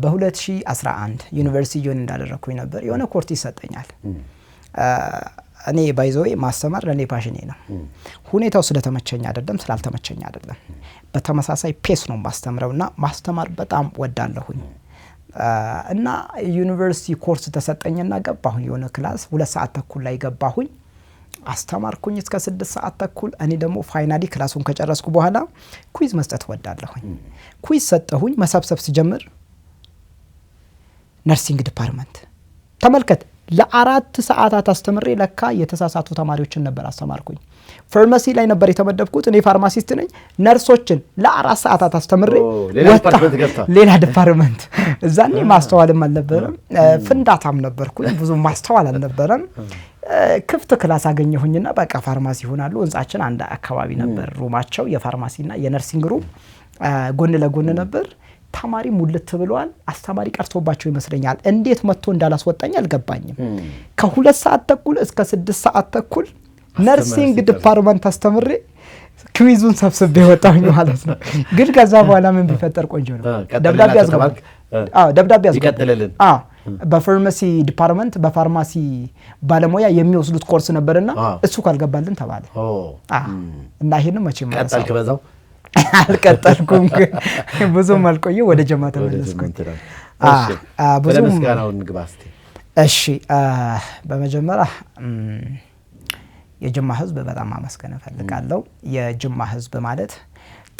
Speaker 1: በ2011 ዩኒቨርሲቲ ጆይን እንዳደረኩኝ ነበር የሆነ ኮርስ ይሰጠኛል። እኔ ባይዘዌ ማስተማር ለኔ ፓሽኔ ነው። ሁኔታው ስለተመቸኝ አይደለም፣ ስላልተመቸኝ አይደለም። በተመሳሳይ ፔስ ነው ማስተምረውና ማስተማር በጣም ወዳለሁኝ። እና ዩኒቨርሲቲ ኮርስ ተሰጠኝና ገባሁኝ የሆነ ክላስ 2 ሰዓት ተኩል ላይ ገባሁኝ አስተማርኩኝ እስከ 6 ሰዓት ተኩል እኔ ደግሞ ፋይናሊ ክላሱን ከጨረስኩ በኋላ ኩዊዝ መስጠት ወዳለሁኝ ኩዊዝ ሰጠሁኝ መሰብሰብ ሲጀምር ነርሲንግ ዲፓርትመንት ተመልከት ለ4 ሰዓታት አስተምሬ ለካ የተሳሳቱ ተማሪዎችን ነበር አስተማርኩኝ ፋርማሲ ላይ ነበር የተመደብኩት እኔ ፋርማሲስት ነኝ ነርሶችን ለ4 ሰዓታት አስተምሬ ሌላ ዲፓርትመንት እዛኔ ማስተዋልም አልነበረም ፍንዳታም ነበርኩኝ ብዙ ማስተዋል አልነበረም ክፍት ክላስ አገኘሁኝና በቃ ፋርማሲ ሆናሉ እንጻችን አንድ አካባቢ ነበር ሩማቸው የፋርማሲና የነርሲንግ ሩም ጎን ለጎን ነበር ተማሪ ሙልት ብሏል አስተማሪ ቀርቶባቸው ይመስለኛል እንዴት መጥቶ እንዳላስወጣኝ አልገባኝም ከ2 ሰዓት ተኩል እስከ 6 ሰዓት ተኩል ነርሲንግ ዲፓርትመንት አስተምሬ ኩዊዙን ሰብስቤ ወጣሁኝ ማለት ነው ግን ከዛ በኋላ ምን ቢፈጠር ቆንጆ ነው ደብዳቤ ያስገባል ደብዳቤ ያስገባል በፋርማሲ ዲፓርትመንት በፋርማሲ ባለሙያ የሚወስዱት ኮርስ ነበርና እሱ ካልገባልን ተባለ እና ይሄን መቼም
Speaker 2: ቀጠልክ በዛው
Speaker 1: አልቀጠልኩም ብዙ መልቆየ ወደ ጀማ ተመለስኩኝ ብዙ
Speaker 2: ምስጋናው ንግባስቲ
Speaker 1: እሺ በመጀመሪያ የጅማ ህዝብ በጣም ማመስገን እፈልጋለሁ የጅማ ህዝብ ማለት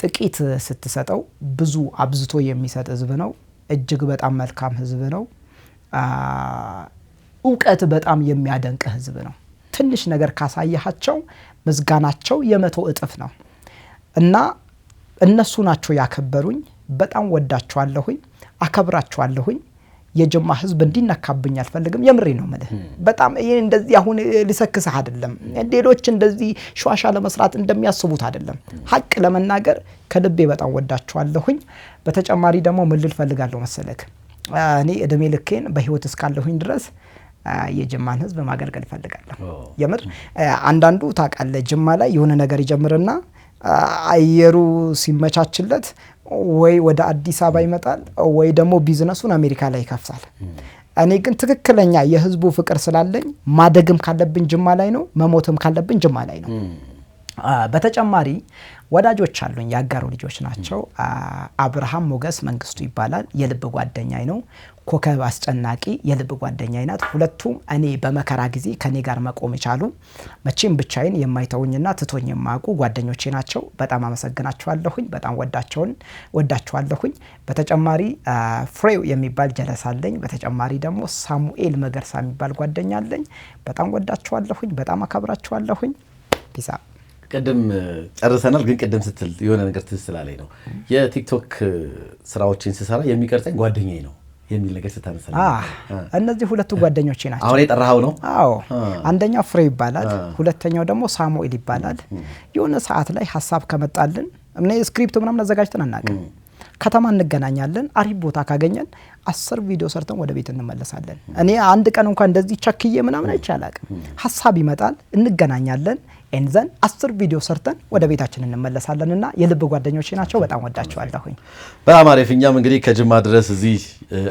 Speaker 1: ጥቂት ስትሰጠው ብዙ አብዝቶ የሚሰጥ ህዝብ ነው እጅግ በጣም መልካም ህዝብ ነው ዕውቀት በጣም የሚያደንቅ ህዝብ ነው ትንሽ ነገር ካሳያቸው ምስጋናቸው የ100 እጥፍ ነው እና እነሱ ናቸው ያከበሩኝ በጣም ወዳቸዋለሁኝ አከብራቸዋለሁኝ የጅማ ህዝብ እንዲነካብኝ አልፈልግም የምሬ ነው ማለት በጣም ይሄ እንደዚህ አሁን ሊሰክስህ አይደለም ሌሎች እንደዚህ ሸዋሻ ለመስራት እንደሚያስቡት አይደለም ሐቅ ለመናገር ከልቤ በጣም ወዳቸዋለሁኝ በተጨማሪ ደግሞ ምን ልፈልጋለሁ መሰለክ እኔ እድሜ ልኬን በህይወት እስካለሁኝ ድረስ የጅማን ህዝብ ማገልገል ፈልጋለሁ የምር አንዳንዱ ታውቃለህ ጅማ ላይ የሆነ ነገር ይጀምርና አየሩ ሲመቻችለት ወይ ወደ አዲስ አበባ ይመጣል ወይ ደግሞ ቢዝነሱን አሜሪካ ላይ ይከፍታል እኔ ግን ትክክለኛ የህዝቡ ፍቅር ስላለኝ ማደግም ካለብኝ ጅማ ላይ ነው መሞትም ካለብኝ ጅማ ላይ ነው በተጨማሪ ወዳጆች አሉኝ ያጋሩ ልጆች ናቸው አብርሃም ሞገስ መንግስቱ ይባላል የልብ ጓደኛዬ ነው ኮከብ አስጨናቂ የልብ ጓደኛዬ ናት ሁለቱም እኔ በመከራ ጊዜ ከኔ ጋር መቆም ይቻሉ መቼም ብቻዬን የማይተውኝና ትቶኝ የማያውቁ ጓደኞቼ ናቸው በጣም አመሰግናቸዋለሁኝ በጣም ወዳቸዋለሁኝ በተጨማሪ ፍሬው የሚባል ጀለሳለኝ በተጨማሪ ደግሞ ሳሙኤል መገርሳ የሚባል ጓደኛ አለኝ በጣም ወዳቸዋለሁኝ በጣም አከብራቸዋለሁኝ ፒሳ
Speaker 2: ቀደም ጨርሰናል ግን ቀደም ስትል የሆነ ነገር ትስላለኝ ነው የቲክቶክ ስራዎችን ሲሰራ የሚቀርጸኝ ጓደኛዬ ነው የሚል ነገር ስታነሳለኝ
Speaker 1: እነዚህ ሁለቱ ጓደኞቼ ናቸው
Speaker 2: አሁን የጠራኸው ነው
Speaker 1: አዎ አንደኛው ፍሬ ይባላል ሁለተኛው ደግሞ ሳሙኤል ይባላል የሆነ ሰዓት ላይ ሐሳብ ከመጣልን እኔ ስክሪፕት ምናምን አዘጋጅተን አናውቅም ከተማ እንገናኛለን አሪፍ ቦታ ካገኘን 10 ቪዲዮ ሰርተን ወደ ቤት እንመለሳለን እኔ አንድ ቀን እንኳን እንደዚህ ቸክዬ ምናምን አይቻላቅም ሐሳብ ይመጣል እንገናኛለን እንዘን 10 ቪዲዮ ሰርተን ወደ ቤታችን እንመለሳለንና የልብ ጓደኞቼ ናቸው በጣም ወዳቸዋለሁኝ
Speaker 2: በጣም አሪፍ እኛም እንግዲህ ከጅማ ድረስ እዚህ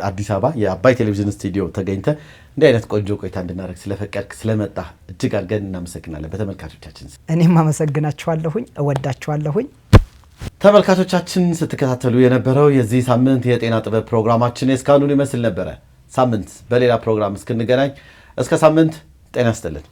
Speaker 2: አዲስ አበባ የአባይ ቴሌቪዥን ስቱዲዮ ተገኝተ እንዲህ አይነት ቆንጆ ቆይታ እንድናደርግ ስለፈቀድክ ስለመጣ እጅግ አድርገን እናመሰግናለን በተመልካቾቻችን
Speaker 1: እኔም አመሰግናችኋለሁኝ እወዳችኋለሁኝ
Speaker 2: ተመልካቾቻችን ስትከታተሉ የነበረው የዚህ ሳምንት የጤና ጥበብ ፕሮግራማችን እስካሁን ይመስል ነበር ሳምንት በሌላ ፕሮግራም እስክንገናኝ እስከ ሳምንት ጤና ይስጥልን